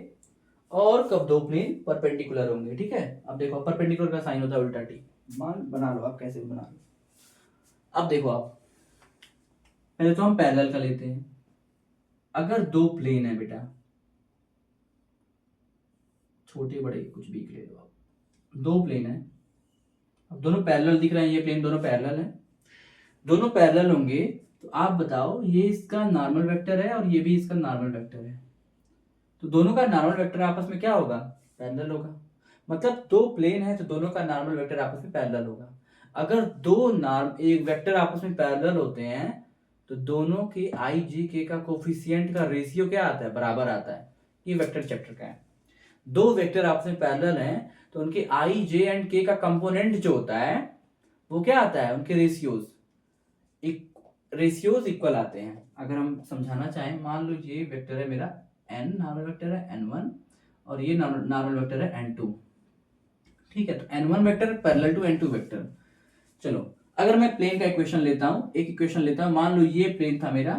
और कब दो प्लेन परपेंडिकुलर होंगे, ठीक है। अब देखो, परपेंडिकुलर का साइन होता है उल्टा टी, मान बना लो आप, कैसे भी बना लो। अब देखो आप, पहले तो हम पैरेलल का लेते हैं। अगर दो प्लेन है बेटा, छोटे बड़े कुछ भी ले लो आप, दो प्लेन है, अब दोनों पैरेलल दिख रहे हैं, ये प्लेन दोनों पैरेलल है, दोनों पैरेलल होंगे तो आप बताओ, ये इसका नॉर्मल वेक्टर है और ये भी इसका नॉर्मल वेक्टर है, तो दोनों का नॉर्मल वेक्टर आपस में क्या होगा, पैरेलल होगा। मतलब दो प्लेन है तो दोनों का नॉर्मल वेक्टर आपस में पैरेलल होगा। अगर एक वेक्टर आपस में पैरेलल होते हैं तो दोनों के आई जे के का कोफिशिएंट का रेशियो क्या आता है, बराबर आता है। ये वेक्टर चैप्टर का है। दो वेक्टर आपस में पैरेलल हैं तो उनके आई जे एंड के का कंपोनेंट जो होता है वो क्या आता है, उनके रेशियोज इक्वल आते हैं। अगर हम समझाना चाहें, मान लो ये वेक्टर है मेरा n, नॉर्मल वेक्टर है n1 और ये नॉर्मल वेक्टर है n2, ठीक है, तो n1 vector parallel to n2 vector. चलो अगर मैं प्लेन का इक्वेशन लेता हूँ, एक इक्वेशन लेता हूँ, मान लो ये प्लेन था मेरा,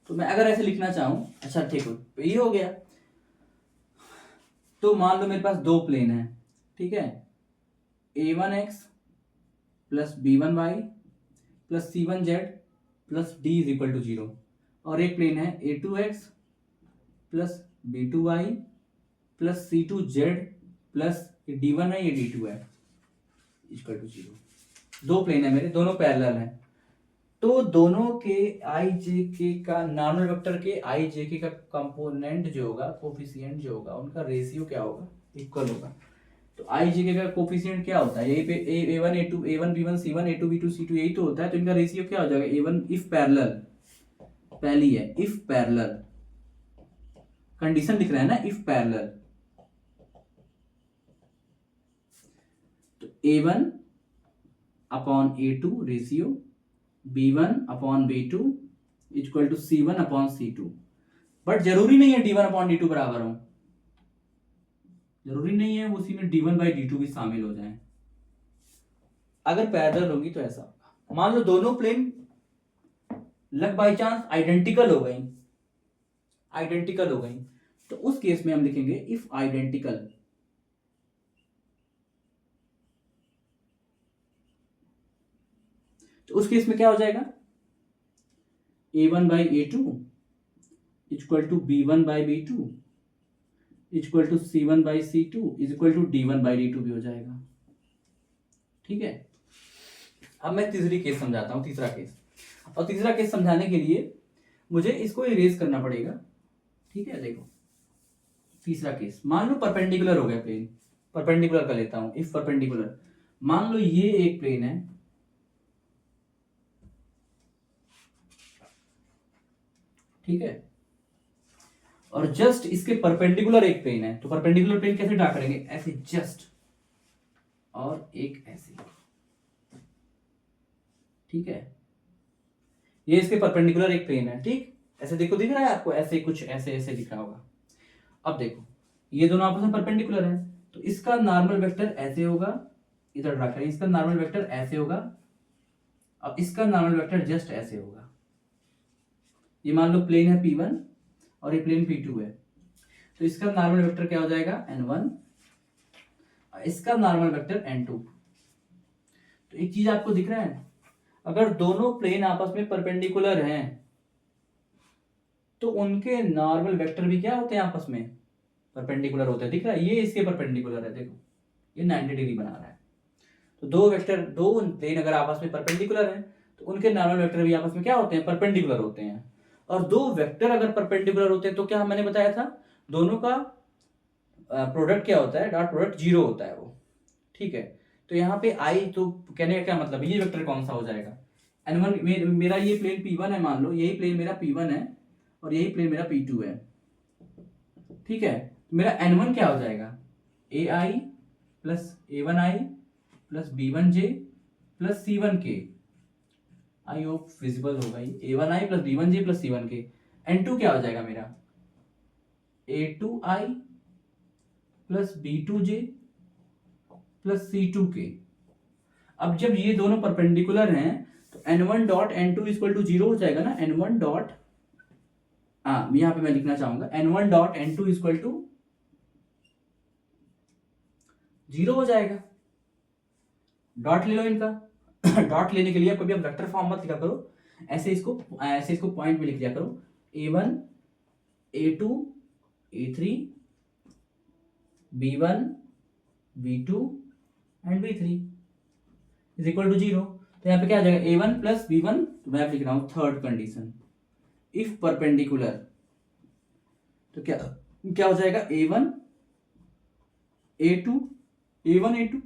तो मैं अगर ऐसे लिखना चाहूँ, अच्छा ठीक है, तो ये हो गया। तो मान लो मेरे पास दो प्लेन है, ठीक है, a1x plus b1y plus c1z plus d is equal to 0, और एक प्लेन है a2x plus b2y plus c2z plus d1 है, ये d2 है, इक्वल टू 0। दो प्लेन है मेरे, दोनों पैरेलल हैं, तो दोनों के आई जे के का नॉर्मल वेक्टर के आई जे के का कंपोनेंट जो होगा, कोफिशिएंट जो होगा, उनका रेशियो क्या होगा, इक्वल होगा। तो आई जे के का कोफिशिएंट क्या होता है, यही पे a1 a2 a1 b1 c1 a2 b2 c2 यही तो होता है, तो इनका रेशियो क्या हो जाएगा, a1 इफ पैरेलल, पहली है इफ पैरेलल, कंडीशन लिख रहा है ना, इफ पैरेलल, तो a1 upon a2 ratio b1 upon b2 equal to c1 upon c2। But जरूरी नहीं है d1 अपॉन d2 बराबर हो, जरूरी नहीं है उसी में d1 बाई d2 भी शामिल हो जाए। अगर पैरेलल होगी तो ऐसा होगा, मान लो दोनों प्लेन लग बाई चांस आइडेंटिकल हो गई, आइडेंटिकल हो गई, तो उस केस में हम लिखेंगे इफ आइडेंटिकल, तो उस केस में क्या हो जाएगा, a1 by a2 equal to b1 by b2 equal to c1 by c2 is equal to d1 by d2 भी हो जाएगा। ठीक है, अब मैं तीसरी केस समझाता हूं, तीसरा केस, और तीसरा केस समझाने के लिए मुझे इसको इरेज करना पड़ेगा। ठीक है, देखो तीसरा केस, मान लो परपेंडिकुलर हो गया प्लेन, परपेंडिकुलर का लेता हूं, इफ परपेंडिकुलर, मान लो ये एक प्लेन है, ठीक है, और जस्ट इसके परपेंडिकुलर एक प्लेन है, तो परपेंडिकुलर प्लेन कैसे ड्रा करेंगे, ऐसे जस्ट, और एक ऐसे, ठीक है, ये इसके परपेंडिकुलर एक प्लेन है, ठीक, ऐसे देखो, दिख रहा है आपको, ऐसे कुछ ऐसे ऐसे दिख रहा होगा। अब देखो ये दोनों आपस में परपेंडिकुलर है, तो इसका नॉर्मल वेक्टर ऐसे होगा, इधर ड्रा करें, इसका नॉर्मल वेक्टर ऐसे होगा, अब इसका नॉर्मल वेक्टर जस्ट ऐसे होगा। ये मान लो प्लेन है P1 और ये प्लेन P2 है, तो इसका नॉर्मल वेक्टर क्या हो जाएगा, N1, इसका नॉर्मल वेक्टर N2। तो एक चीज आपको दिख रहा है, अगर दोनों प्लेन आपस में परपेंडिकुलर हैं तो उनके नॉर्मल वेक्टर भी क्या होते हैं, आपस में परपेंडिकुलर होते हैं। दिख रहा है, ये इसके परपेंडिकुलर है, देखो ये 90 डिग्री बना रहा है। तो दो वेक्टर, दो प्लेन अगर आपस में परपेंडिकुलर हैं तो उनके नॉर्मल वेक्टर भी आपस में क्या होते हैं, परपेंडिकुलर होते हैं। और दो वेक्टर अगर परपेंडिकुलर होते हैं तो क्या मैंने बताया था, दोनों का प्रोडक्ट क्या होता है, डॉट प्रोडक्ट 0 होता है वो। ठीक है, तो यहाँ पे आई, तो कहने का क्या मतलब, ये वेक्टर कौन सा हो जाएगा, N1, मेरा ये प्लेन P1 है, मान लो यही प्लेन मेरा P1 है और यही प्लेन मेरा P2 है। ठीक है, तो मेरा N1 क्या हो जाएगा, AI plus A1I plus B1J plus C1K, I hope visible होगा, ये A1I plus B1J plus C1K। N2 क्या हो जाएगा मेरा, A2I plus B2J plus C2K। अब जब ये दोनों परपेंडिकुलर हैं तो N1 dot N2 equal to 0 हो जाएगा ना, N1 डॉट, हाँ यहाँ पे मैं लिखना चाहूंगा N1 dot N2 equal to 0 हो जाएगा। डॉट ले लो इनका डॉट लेने के लिए कभी आप वेक्टर फॉर्म मत लिखा करो, ऐसे इसको पॉइंट में लिख दिया करो, A1 A2 A3 B1 B2 and B3 is equal to 0। तो यहाँ पे क्या आ जाएगा, A1 प्लस B1, तो मैं लिख रहा हूं थर्ड कंडीशन, इफ परपेंडिकुलर, तो क्या क्या हो जाएगा, A1 A2 A1 A2,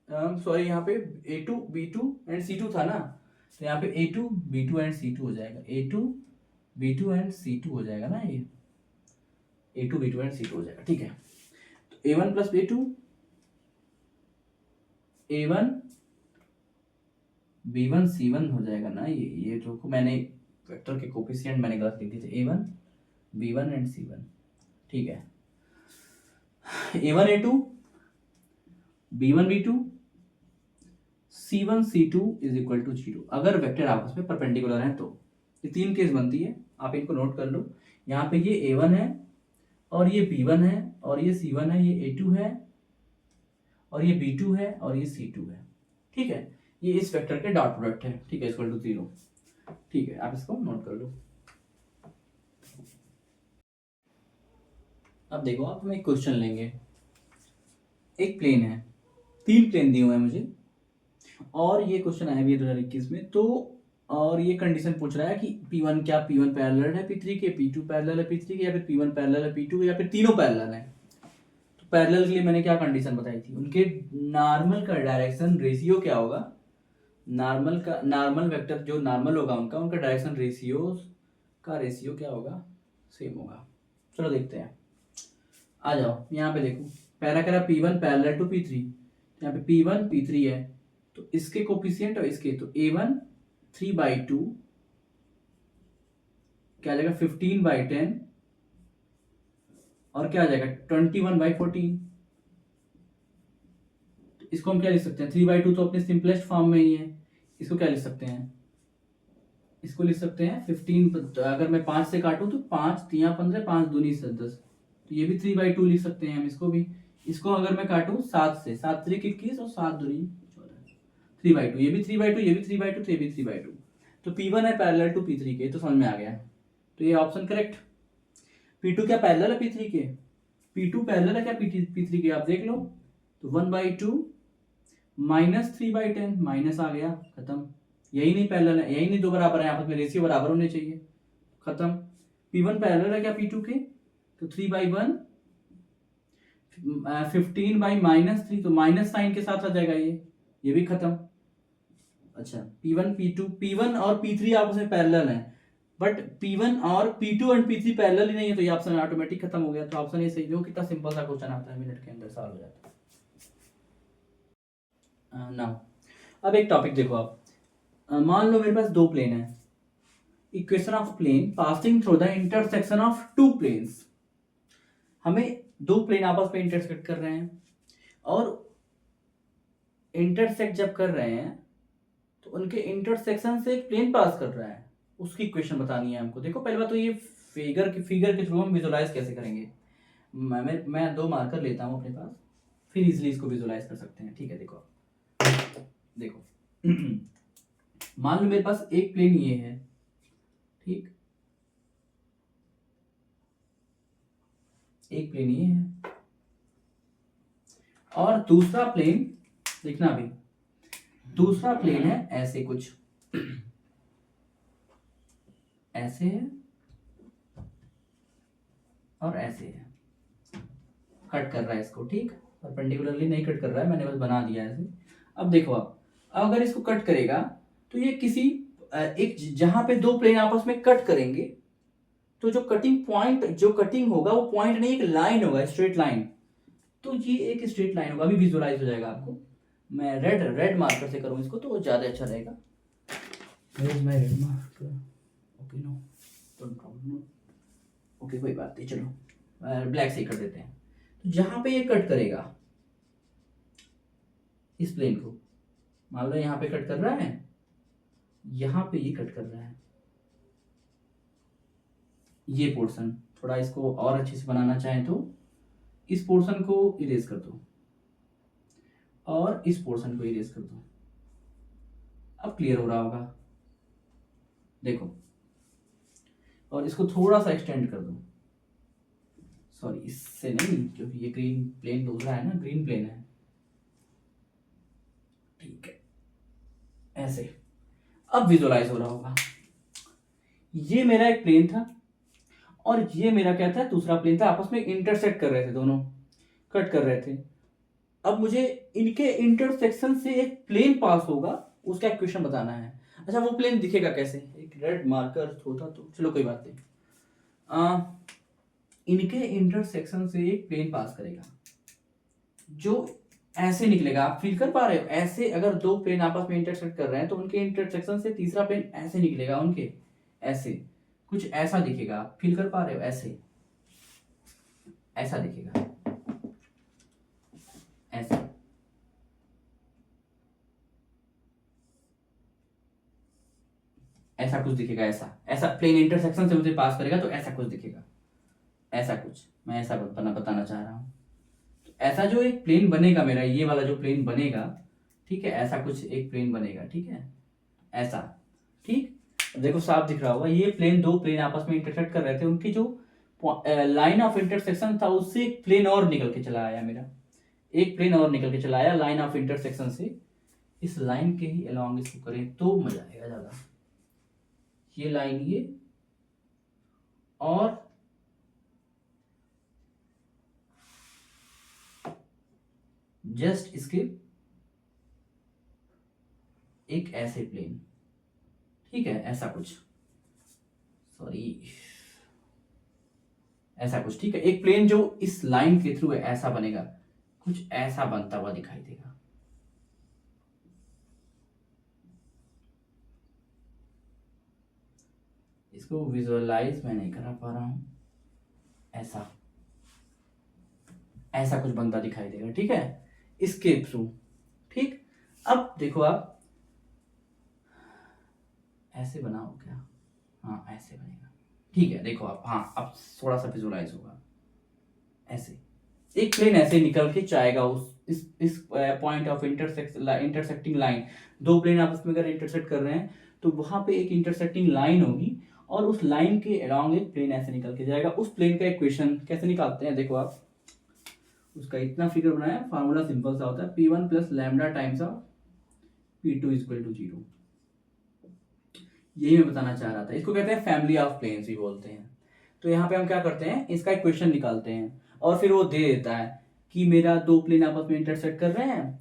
sorry यहाँ पे A2 B2 एंड C2 था ना, तो यहाँ पे A2 B2 एंड C2 हो जाएगा, A2 B2 एंड C2 हो जाएगा ना, ये A2 B2 एंड C2 हो जाएगा। ठीक है, तो A1 plus A2 A1 B1 C1 हो जाएगा ना, ये जो मैंने वेक्टर के कोफिशिएंट मैंने गलत लिख दिए थे, A1 B1 एंड C1। ठीक है, A1 A2 b1 b2 c1 c2 is equal to 0, अगर वेक्टर आपस में परपेंडिकुलर हैं तो। ये 3 केस बनती है, आप इनको नोट कर लो। यहाँ पे ये a1 है और ये b1 है और ये c1 है, ये a2 है और ये b2 है और ये c2 है। ठीक है, ये इस वेक्टर के डॉट प्रोडक्ट है। ठीक है, इक्वल टू 0। ठीक है, आप इसको नोट कर लो। अब देखो, आप हम एक क्वेश्चन लेंगे। एक प्लेन है, 3 प्लेन दिए हुए हैं मुझे, और ये क्वेश्चन आया भी 2021 में। तो और ये कंडीशन पूछ रहा है कि P1 क्या P1 पैरेलल है P3 के, P2 पैरेलल है P3 के, या फिर P1 पैरेलल है P2 के, या फिर तीनों पैरेलल है। तो पैरेलल के लिए मैंने क्या कंडीशन बताई थी, उनके नॉर्मल का डायरेक्शन रेशियो क्या होगा, नॉर्मल वेक्टर जो नॉर्मल होगा उनका डायरेक्शन रेशियो क्या होगा, सेम होगा। चलो देखते हैं, आ जाओ यहाँ पे देखो। पहला कह रहा P1 पैरेलल टू P3, यहाँ पे P1 P3 है, तो इसके कोफिशिएंट और इसके, तो A1 3/2 क्या आ जाएगा 15/10, और क्या आ जाएगा 21/14। इसको हम क्या लिख सकते हैं, 3/2 तो अपने सिंपलेस्ट फॉर्म में ही है। इसको क्या लिख सकते हैं, इसको लिख सकते हैं 15, अगर मैं 5 से काटूं तो 5 3 15, 5 दूनी 10, तो ये भी 3/2 लिख सकते हैं हम इसको भी। इसको अगर मैं काटूं 7 से, 7 3 21 और 7 दूनी 3/2, ये भी 3/2, ये भी 3/2, तो ये भी 3/2। तो P1 है पैरेलल टू P3 के, तो समझ में आ गया। तो ये ऑप्शन करेक्ट। P2 क्या पैरेलल है P3 के, P2 पैरेलल है क्या P3 के, आप देख लो। तो 1/2 माइनस 3/10, माइनस आ गया, खत्म। यही नहीं पैरेलल है, यही नहीं दो बराबर है, आपस में रेशियो बराबर होने चाहिए, खत्म। P1 पैरेलल है क्या P2 के, तो 3/1 15/-3, तो माइनस साइन के साथ आ जाएगा ये भी खत्म। अच्छा, P1 और P3 आपस में पैरेलल हैं, बट P1 और P2 और P3 पैरेलल ही नहीं है, तो ये ऑप्शन ऑटोमेटिक खत्म हो गया। तो ऑप्शन ये सही। देखो कितना सिंपल सा क्वेश्चन आता है, मिनट के अंदर सॉल्व हो जाता है। नाउ अब एक टॉपिक देखो आप। मान लो मेरे पास 2 प्लेन है, equation of plane passing through the intersection of 2 planes. हमें 2 प्लेन आपस में इंटरसेक्ट कर रहे हैं, और इंटरसेक्ट जब कर रहे हैं तो उनके इंटरसेक्शन से एक प्लेन पास कर रहा है, उसकी इक्वेशन बतानी है हमको। देखो पहले बात तो ये फिगर के थ्रू हम विजुलाइज कैसे करेंगे। मैं 2 मार्कर लेता हूँ अपने पास, फिर इजिली इसको विजुलाइज कर सकते हैं। ठीक है, देखो मान लो मेरे पास एक प्लेन ये है, ठीक, एक प्लेन ये है, और दूसरा प्लेन देखना अभी, दूसरा प्लेन है ऐसे कुछ, ऐसे है और ऐसे है, कट कर रहा है इसको, ठीक, परपेंडिकुलरली नहीं कट कर रहा है, मैंने बस बना दिया ऐसे। अब देखो आप, अगर इसको कट करेगा तो ये किसी एक जहां पे 2 प्लेन आपस में कट करेंगे, तो जो कटिंग होगा वो पॉइंट नहीं, एक लाइन होगा, स्ट्रेट लाइन। तो ये एक स्ट्रेट लाइन होगा, अभी विजुलाइज हो जाएगा आपको। मैं रेड मार्कर से करूँ इसको तो ज्यादा अच्छा रहेगा। Red marker, okay, no don't problem, okay कोई बात नहीं, चलो ब्लैक से कर देते हैं। तो जहां पे ये कट करेगा इस प्लेन को, मान लो यहाँ पे कट कर रहा है, यहाँ पे ये कट कर रहा है, ये पोर्शन, थोड़ा इसको और अच्छे से बनाना चाहें तो इस पोर्शन को इरेज कर दो और इस पोर्शन को इरेज कर दो। अब क्लियर हो रहा होगा, देखो, और इसको थोड़ा सा एक्सटेंड कर दो, सॉरी इससे नहीं, क्योंकि ये ग्रीन प्लेन दूसरा है ना, ग्रीन प्लेन है, ठीक है, ऐसे। अब विजुलाइज हो रहा होगा, ये मेरा एक प्लेन था और ये मेरा क्या था, दूसरा प्लेन था, आपस में इंटरसेक्ट कर रहे थे, दोनों कट कर रहे थे। अब मुझे इनके इंटरसेक्शन से एक प्लेन पास होगा, उसका इक्वेशन बताना है। अच्छा, वो प्लेन दिखेगा कैसे, एक रेड मार्कर होता तो चलो कोई बात नहीं। इनके इंटरसेक्शन से एक प्लेन पास करेगा जो ऐसे निकलेगा, आप फील कर पा रहे हो, ऐसे अगर 2 प्लेन आपस में इंटरसेक्ट कर रहे हैं तो उनके इंटरसेक्शन से तीसरा प्लेन ऐसे निकलेगा, उनके ऐसे कुछ ऐसा दिखेगा, आप फील कर पा रहे हो, ऐसे ऐसा दिखेगा, ऐसे। ऐसा कुछ दिखेगा, ऐसा ऐसा प्लेन इंटरसेक्शन से मुझे पास करेगा तो ऐसा कुछ दिखेगा, ऐसा कुछ मैं ऐसा बताना चाह रहा हूँ। तो ऐसा जो एक प्लेन बनेगा मेरा, ये वाला जो प्लेन बनेगा, ठीक है, ऐसा कुछ एक प्लेन बनेगा, ठीक है, ऐसा, ठीक। अब देखो साफ दिख रहा होगा, ये प्लेन, दो प्लेन आपस में इंटरसेक्ट कर रहे थे, उनकी जो लाइन ऑफ इंटरसेक्शन था उससे एक प्लेन और निकल के चला आया मेरा, एक प्लेन और निकल के चला आया लाइन ऑफ इंटरसेक्शन से। इस लाइन के ही अलोंग इसको करें तो मजा आएगा ज्यादा। ये लाइन ये, और जस्ट इसके एक ऐसे प्लेन, ठीक है, ऐसा कुछ, सॉरी, ऐसा कुछ, ठीक है, एक प्लेन जो इस लाइन के थ्रू ऐसा बनेगा, कुछ ऐसा बनता हुआ दिखाई देगा। इसको विजुअलाइज मैं नहीं करा पा रहा हूं, ऐसा ऐसा कुछ बनता दिखाई देगा, ठीक है, इसके थ्रू, ठीक। अब देखो आप ऐसे बनाओ क्या, हाँ ऐसे बनेगा, ठीक है, देखो आप, हाँ अब थोड़ा सा विजुअलाइज होगा, ऐसे एक प्लेन ऐसे निकल के जाएगा उस इस पॉइंट ऑफ इंटरसेक्टिंग लाइन, दो प्लेन आपस में अगर इंटरसेक्ट कर रहे हैं तो वहां पे एक इंटरसेक्टिंग लाइन होगी, और उस लाइन के अलोंग एक प्लेन ऐसे निकल के जाएगा। उस प्लेन का इक्वेशन कैसे निकालते हैं, देखो आप, उसका इतना फिगर बनाया, फार्मूला सिंपल सा होता है, P1 plus lambda times of P2 equal to 0। यही मैं बताना चाह रहा था, इसको कहते हैं फैमिली ऑफ प्लेन्स भी बोलते हैं। तो यहाँ पे हम क्या करते हैं, इसका इक्वेशन निकालते हैं, और फिर वो दे देता है कि मेरा दो प्लेन आपस में इंटरसेक्ट कर रहे हैं,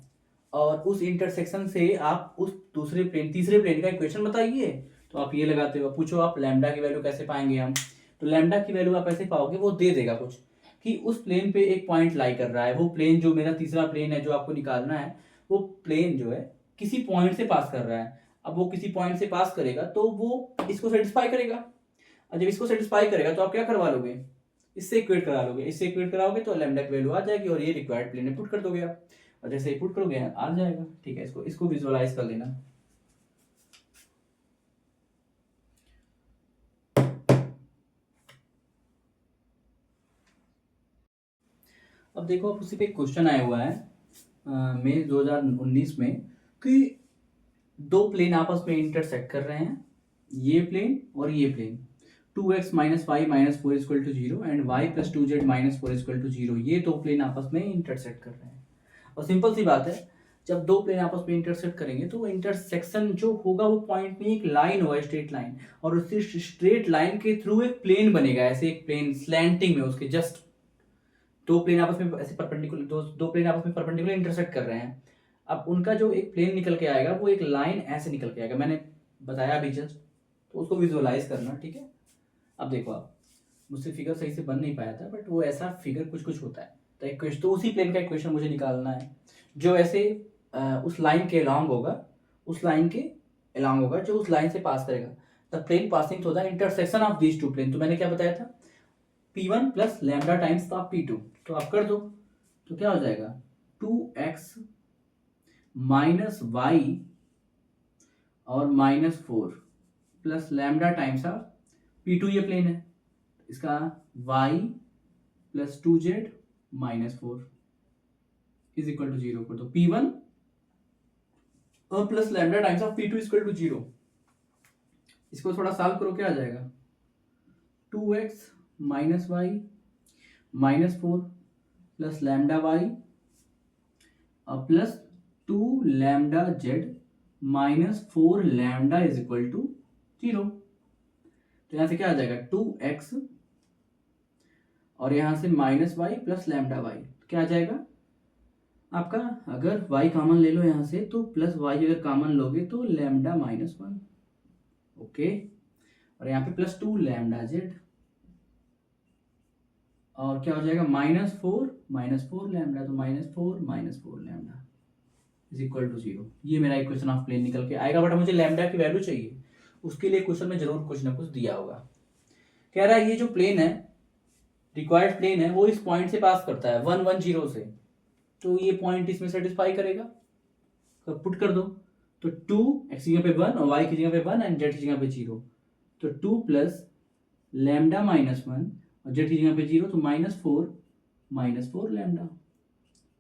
और उस इंटरसेक्शन से आप उस दूसरे प्लेन, तीसरे प्लेन का इक्वेशन बताइए। तो आप ये लगाते हो, पूछो आप लैम्डा की वैल्यू कैसे पाएंगे हम, तो लैम्डा की वैल्यू आप ऐसे पाओगे, वो दे देगा कुछ कि उस प्लेन पे एक पॉइंट लाई कर रहा है, वो प्लेन जो मेरा तीसरा प्लेन है जो आपको निकालना है, वो प्लेन जो है किसी पॉइंट से पास कर रहा है। अब वो किसी पॉइंट से पास करेगा तो वो इसको सेटिस्फाई करेगा, और जब इसको सेटिस्फाई करेगा तो आप क्या करवा लोगे, इससे इक्वेट करा लोगे, इससे इक्वेट कराओगे तो लैम्डा की वैल्यू आ जाएगी, और ये रिक्वायर्ड प्लेन में पुट कर दोगे आप, और जैसे ही पुट करोगे आ जाएगा, ठीक है। इसको इसको विजुअलाइज कर लेना। अब देखो, अब उसी पे क्वेश्चन आया हुआ है मई 2019 में, कि दो प्लेन आपस में इंटरसेक्ट कर रहे हैं, ये प्लेन और ये plane, 2x minus y minus four equal to 0 and y plus 2z minus four equal to 0, ये दो प्लेन आपस में इंटरसेक्ट कर रहे हैं। और सिंपल सी बात है, जब दो प्लेन आपस में इंटरसेक्ट करेंगे तो इंटरसेक्शन जो होगा वो पॉइंट में एक लाइन होगा, स्ट्रेट लाइन, और उसी स्ट्रेट लाइन के थ्रू एक प्लेन बनेगा, ऐसे एक प्लेन स्लैंटिंग में, उसके जस्ट दो प्लेन आपस में ऐसे परपेंडिकुलर, दो प्लेन आपस में परपेंडिकुलर इंटरसेक्ट कर रहे हैं। अब उनका जो एक प्लेन निकल के आएगा वो एक लाइन ऐसे निकल के आएगा, मैंने बताया अभी जस्ट, तो उसको विजुअलाइज करना, ठीक है। अब देखो आप, मुझसे फिगर सही से बन नहीं पाया था, बट वो ऐसा फिगर कुछ कुछ होता है, तो एक क्वेश्चन, तो उसी प्लेन का इक्वेशन मुझे निकालना है जो ऐसे उस लाइन के अलोंग होगा, उस लाइन के अलोंग होगा, जो उस लाइन से पास करेगा, the plane passing through the intersection of these two plane. तो मैंने क्या बताया था, P1 plus lambda times of P2, तो आप कर दो, तो क्या हो जाएगा, 2x माइनस वाई और minus four plus lambda times of P2, ये प्लेन है, इसका y plus 2z minus four is equal to 0 कर दो। P1 और plus lambda times of P2 is equal to 0, इसको थोड़ा सॉल्व करो, क्या आ जाएगा, 2x minus y minus four plus lambda y और plus 2 lambda z minus 4 lambda is equal to 0। तो यहां से क्या आ जाएगा, 2x और यहां से minus y plus lambda y, क्या आ जाएगा आपका, अगर y कॉमन ले लो यहां से तो प्लस y अगर कॉमन लोगे तो लैम्डा माइनस वन, ओके, और यहाँ पे प्लस 2 लैम्डा जेड, और क्या हो जाएगा, माइनस फोर लैम्डा, तो minus four lambda is equal to 0। ये मेरा इक्वेशन ऑफ प्लेन निकल के आएगा, बट मुझे लैम्डा की वैल्यू चाहिए, उसके लिए क्वेश्चन में जरूर कुछ ना कुछ दिया होगा। कह रहा है ये जो प्लेन है, रिक्वायर्ड प्लेन है, वो इस पॉइंट से पास करता है 1 1 0 से, तो ये पॉइंट इसमें सेटिस्फाई करेगा, तो पुट कर दो, तो 2 x की जगह पे 1 और y की जगह पे 1 एंड z की जगह पे 0, तो 2 प्लस लैम्डा माइनस 1 और z की जगह पे 0, तो minus four lambda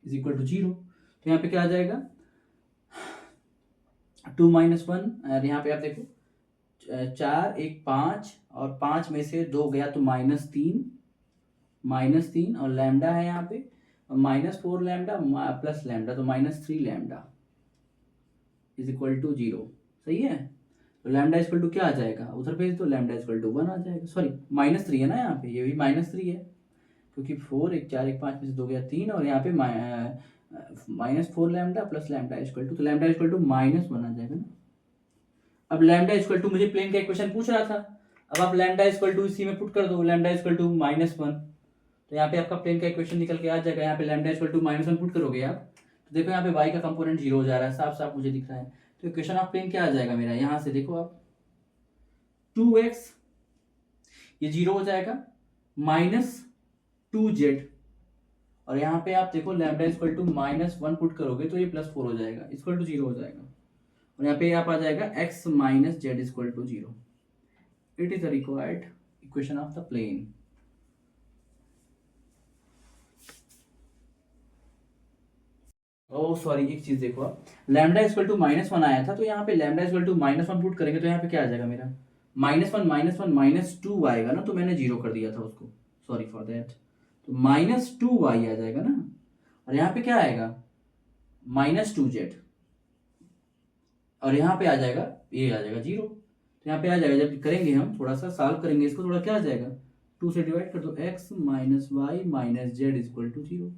is equal to 0। तो यहाँ पे क्या आ जाएगा, 2 माइनस 1, और यहाँ पे आप देखो 4 1 5 और 5 में से 2 गया तो माइनस 3 और लैम्डा है यहाँ पे -4 लैम्डा प्लस लैम्डा, तो -3 लैम्डा इज इक्वल टू 0। सही है, तो लैम्डा इक्वल टू क्या आ जाएगा, उधर भेज तो लैम्डा इक्वल टू 1 आ जाएगा। सॉरी -3 है ना यहाँ पे, ये भी -3 है क्योंकि 4 1 4 1 5 में से 2 गया 3 और यहाँ पे -4 lambda plus lambda equal to, तो लैम्डा इक्वल टू -1 आ जाएगा ना। अब लैम्डा इक्वल टू मुझे प्लेन का इक्वेशन पूछ रहा था, अब आप लैम्डा इक्वल टू इसी में पुट कर दो, लैम्डा इक्वल टू -1, तो यहाँ पे आपका प्लेन का इक्वेशन निकल के आ जाएगा। यहाँ पे लैम्डा इक्वल टू -1 पुट करोगे आप, तो देखो यहाँ पे y का कंपोनेंट 0 हो जा रहा है, साफ साफ मुझे दिख रहा है। तो इक्वेशन ऑफ प्लेन क्या आ जाएगा मेरा, यहाँ से देखो आप 2x ये 0 हो जाएगा -2z, और यहाँ पे आप देखो लैम्डा इक्वल टू -1 पुट करोगे तो ये +4 हो जाएगा, इक्वल टू 0 हो जाएगा, और यहाँ पे आप आ जाएगा x minus z equal to 0। It is the required equation of the plane. Oh sorry, एक चीज देखो आप, लैम्डा इक्वल टू -1 आया था, तो यहाँ पे लैम्डा इक्वल टू -1 पुट करेंगे तो यहाँ पे क्या आ जाएगा मेरा -1 -2 आएगा ना, तो मैंने 0 कर दिया था उसको, सॉरी फॉर दैट, तो -2y आ जाएगा ना, और यहाँ पे क्या आएगा -2z, और यहाँ पे आ जाएगा ये आ जाएगा 0, तो यहाँ पे आ जाएगा, जब करेंगे हम थोड़ा सा सॉल्व करेंगे इसको, थोड़ा क्या आ जाएगा 2 से डिवाइड कर दो, x minus y minus z equal to 0।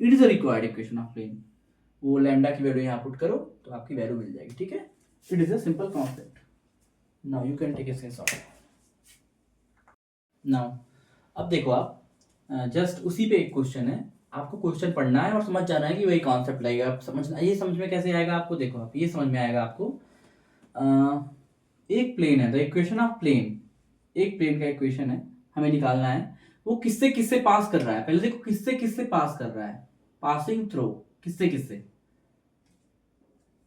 It is a required equation of plane. वो लैम्डा की वैल्यू यहाँ पुट करो तो आपकी वैल्यू मिल जाएगी, ठीक है। It is a simple concept. Now you can take a screenshot. Now अब देखो आप, जस्ट उसी पे एक क्वेश्चन है, आपको क्वेश्चन पढ़ना है और समझ जाना है कि वही कॉन्सेप्ट लगेगा, आप समझना, ये समझ में कैसे आएगा आपको, देखो आप ये समझ में आएगा आपको। एक प्लेन है, द इक्वेशन ऑफ प्लेन, एक प्लेन का इक्वेशन है, हमें निकालना है वो किससे किससे पास कर रहा है। पहले देखो किससे किससे पास कर रहा है, पासिंग थ्रू किससे किससे,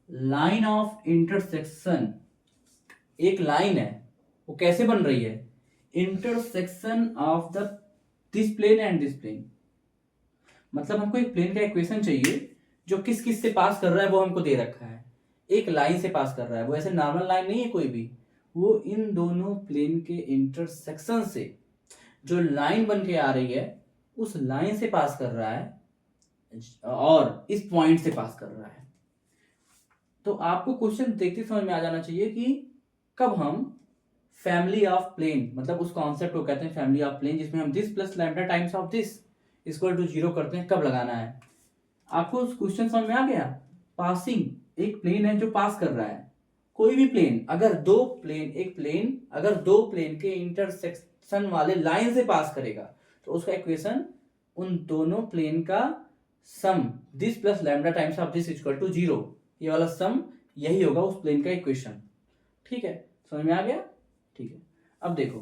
लाइन ऑफ इंटरसेक्शन, एक लाइन है वो कैसे बन रही है, intersection of the this plane and this plane. मतलब हमको एक प्लेन का इक्वेशन चाहिए जो किस किस से पास कर रहा है, वो हमको दे रखा है, एक लाइन से पास कर रहा है, वो ऐसे नॉर्मल लाइन नहीं है कोई भी, वो इन दोनों प्लेन के इंटरसेक्शन से जो लाइन बन के आ रही है उस लाइन से पास कर रहा है और इस पॉइंट से पास कर रहा है। तो आपको क्वेश्चन देखते समझ में आ जाना चाहिए कि कब हम फैमिली ऑफ प्लेन, मतलब उस कॉन्सेप्ट को कहते हैं फैमिली ऑफ प्लेन, जिसमें हम this plus lambda times of this equal to 0 करते हैं, कब लगाना है। आपको उस क्वेश्चन समझ में आ गया। पासिंग, एक प्लेन है जो पास कर रहा है, कोई भी प्लेन अगर दो प्लेन, एक प्लेन अगर दो प्लेन के इंटरसेक्शन वाले लाइन से पास करेगा तो उसका इक्वेशन उन दोनों प्लेन का sum this plus lambda times of this equal to 0, ये वाला सम यही होगा उस प्लेन का इक्वेशन। ठीक है, समझ में आ गया। ठीक है, अब देखो,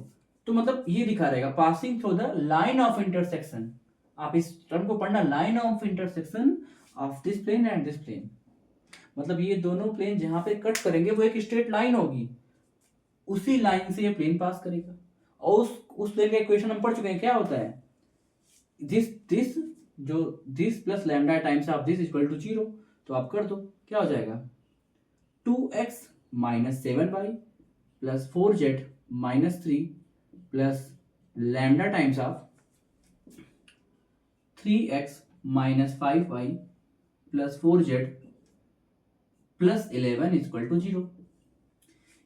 तो मतलब ये दिखा रहेगा passing through the line of intersection, आप इस टर्म को पढ़ना, line of intersection of this plane and this plane, मतलब ये दोनों प्लेन जहां पे कट करेंगे वो एक स्ट्रेट लाइन होगी, उसी लाइन से ये प्लेन पास करेगा। और उस प्लेन का इक्वेशन हम पढ़ चुके हैं, क्या होता है, दिस जो this plus lambda times of this equal to 0, तो आप कर दो, क्या हो जाएगा 2x minus 7y plus 4z minus 3 plus lambda times of 3x minus 5y plus 4z plus 11 equal to 0।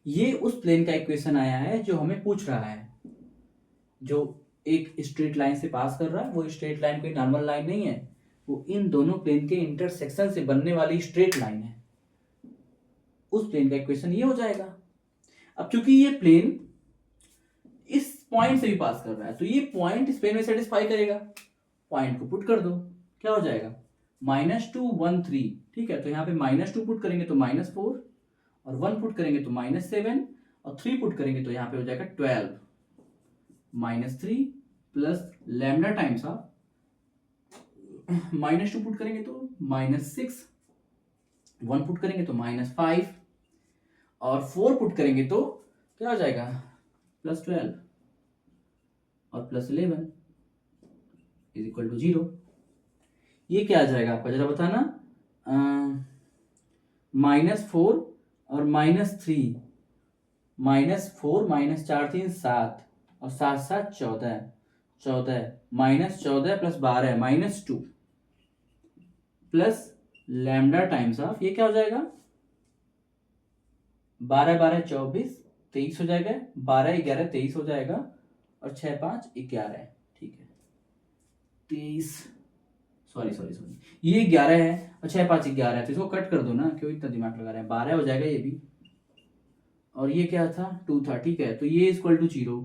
ये उस प्लेन का इक्वेशन आया है जो हमें पूछ रहा है, जो एक स्ट्रेट लाइन से पास कर रहा है, वो स्ट्रेट लाइन कोई नॉर्मल लाइन नहीं है, वो इन दोनों प्लेन के इंटरसेक्शन से बनने वाली स्ट्रेट लाइन है, उस प्लेन का इक्वेशन ये हो जाएगा। अब चूंकि ये प्लेन इस पॉइंट से भी पास कर रहा है, तो ये पॉइंट इस प्लेन में सेटिस्फाई करेगा, पॉइंट को पुट कर दो, क्या हो जाएगा -2 1 3। ठीक है, तो यहाँ पे -2 पुट करेंगे तो -4, और 1 पुट करेंगे तो -7, और 3 पुट करेंगे तो यहाँ पे हो जाएगा 12, -3 plus lambda times of -2 put करेंगे तो -6, 1 पुट करेंगे तो -5, और 4 पुट करेंगे तो क्या हो जाएगा, +12 और +11 इज इक्वल टू 0। ये क्या आ जाएगा आपका, जरा बताना। -4 और -3, -4 -4 3 7 और 7 7 14, 14 -14 + 12 -2 प्लस लैम्डा टाइम्स ऑफ, ये क्या हो जाएगा, 12 12 24 23 हो जाएगा, 12 11 23 हो जाएगा और 6 5 11, ठीक है 23, सॉरी ये 11 है और 6 5 11 है, तो इसको कट कर दो ना, क्यों इतना दिमाग लगा रहे हैं, 12 हो जाएगा ये भी, और ये क्या था 2 था, ठीक है, तो ये इक्वल टू 0।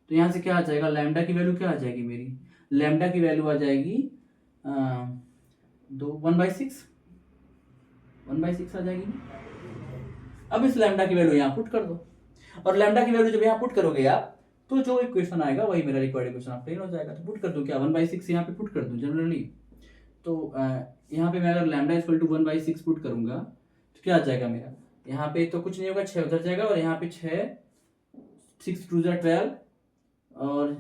तो यहाँ से क्या आ जाएगा, लैम्डा की वैल्यू क्या आ जाएगी मेरी, लैम्डा की वैल्यू आ जाएगी 1/6 आ जाएगी। अब इस लैम्डा की वैल्यू यहाँ पुट कर दो, और लैम्डा की वैल्यू जब यहाँ पुट करोगे आप, तो जो इक्वेशन आएगा वही मेरा रिक्वायर्ड इक्वेशन ऑब्टेन हो जाएगा। तो पुट कर दूं क्या, 1/6 यहाँ पे पुट कर दूं जनरली, तो यहाँ पे मैं अगर लैम्डा इक्वल टू 1/6 पुट करूंगा तो क्या आ जाएगा मेरा, यहाँ पे तो कुछ नहीं होगा, 6 उधर जाएगा और यहाँ पे 6 6 2 12 और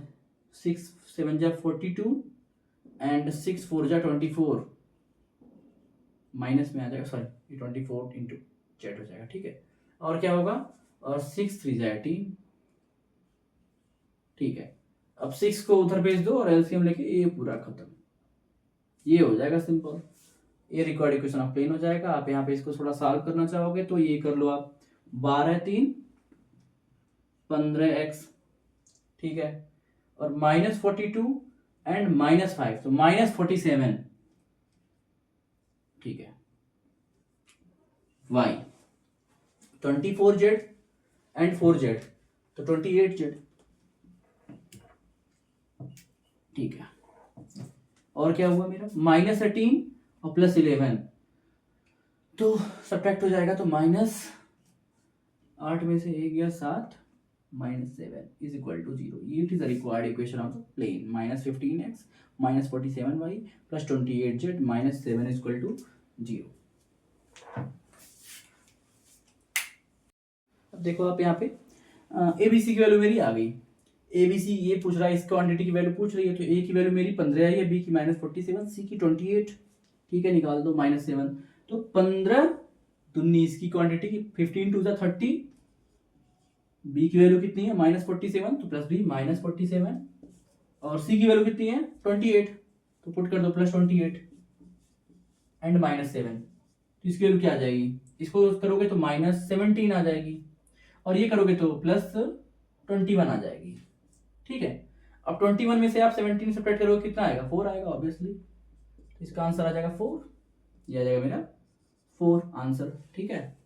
6 7 42 एंड 6 4 24, माइनस में आ जाएगा, सॉरी 24 इंटू जेड हो जाएगा, ठीक है। और क्या होगा, और 6 3 18, ठीक है। अब 6 को उधर भेज दो और एलसीएम लेके ये पूरा खत्म, ये हो जाएगा सिंपल, ये रिक्वायर्ड इक्वेशन ऑफ प्लेन हो जाएगा। आप यहाँ पे इसको थोड़ा सॉल्व करना चाहोगे तो ये कर लो आप, 12 3 15x, ठीक है, और -42 एंड -5 तो -47, ठीक है। y 24z एंड 4z तो 28z, ठीक है। और क्या हुआ मेरा, -18 और +11 तो सब्ट्रैक्ट हो जाएगा, तो -8 में से 1 गया 7 -7 is equal to 0। It is the required equation of the plane, -15x -47y + 28z -7 is equal to 0। अब देखो आप यहाँ पे ABC की वैल्यू मेरी आ गई, ABC ये पूछ रहा है, इस क्वांटिटी की वैल्यू पूछ रही है, तो A की वैल्यू मेरी 15 आई है, B की -47, C की 28, ठीक है, निकाल दो -7, तो 15 दूनी इसकी क्वांटिटी की, 15 2 30, B की वैल्यू कितनी है -47, तो प्लस B -47, और C की वैल्यू कितनी है 28, तो पुट कर दो +28 एंड -7, तो इसकी वैल्यू क्या आ जाएगी, इसको करोगे तो -17 आ जाएगी, और ये करोगे तो +21 आ जाएगी, ठीक है। अब 21 में से आप 17 सब्ट्रैक्ट करोगे कितना आएगा, 4 आएगा ऑब्वियसली, इसका आंसर आ जाएगा 4, ये आ जाएगा मेरा 4 आंसर, ठीक है।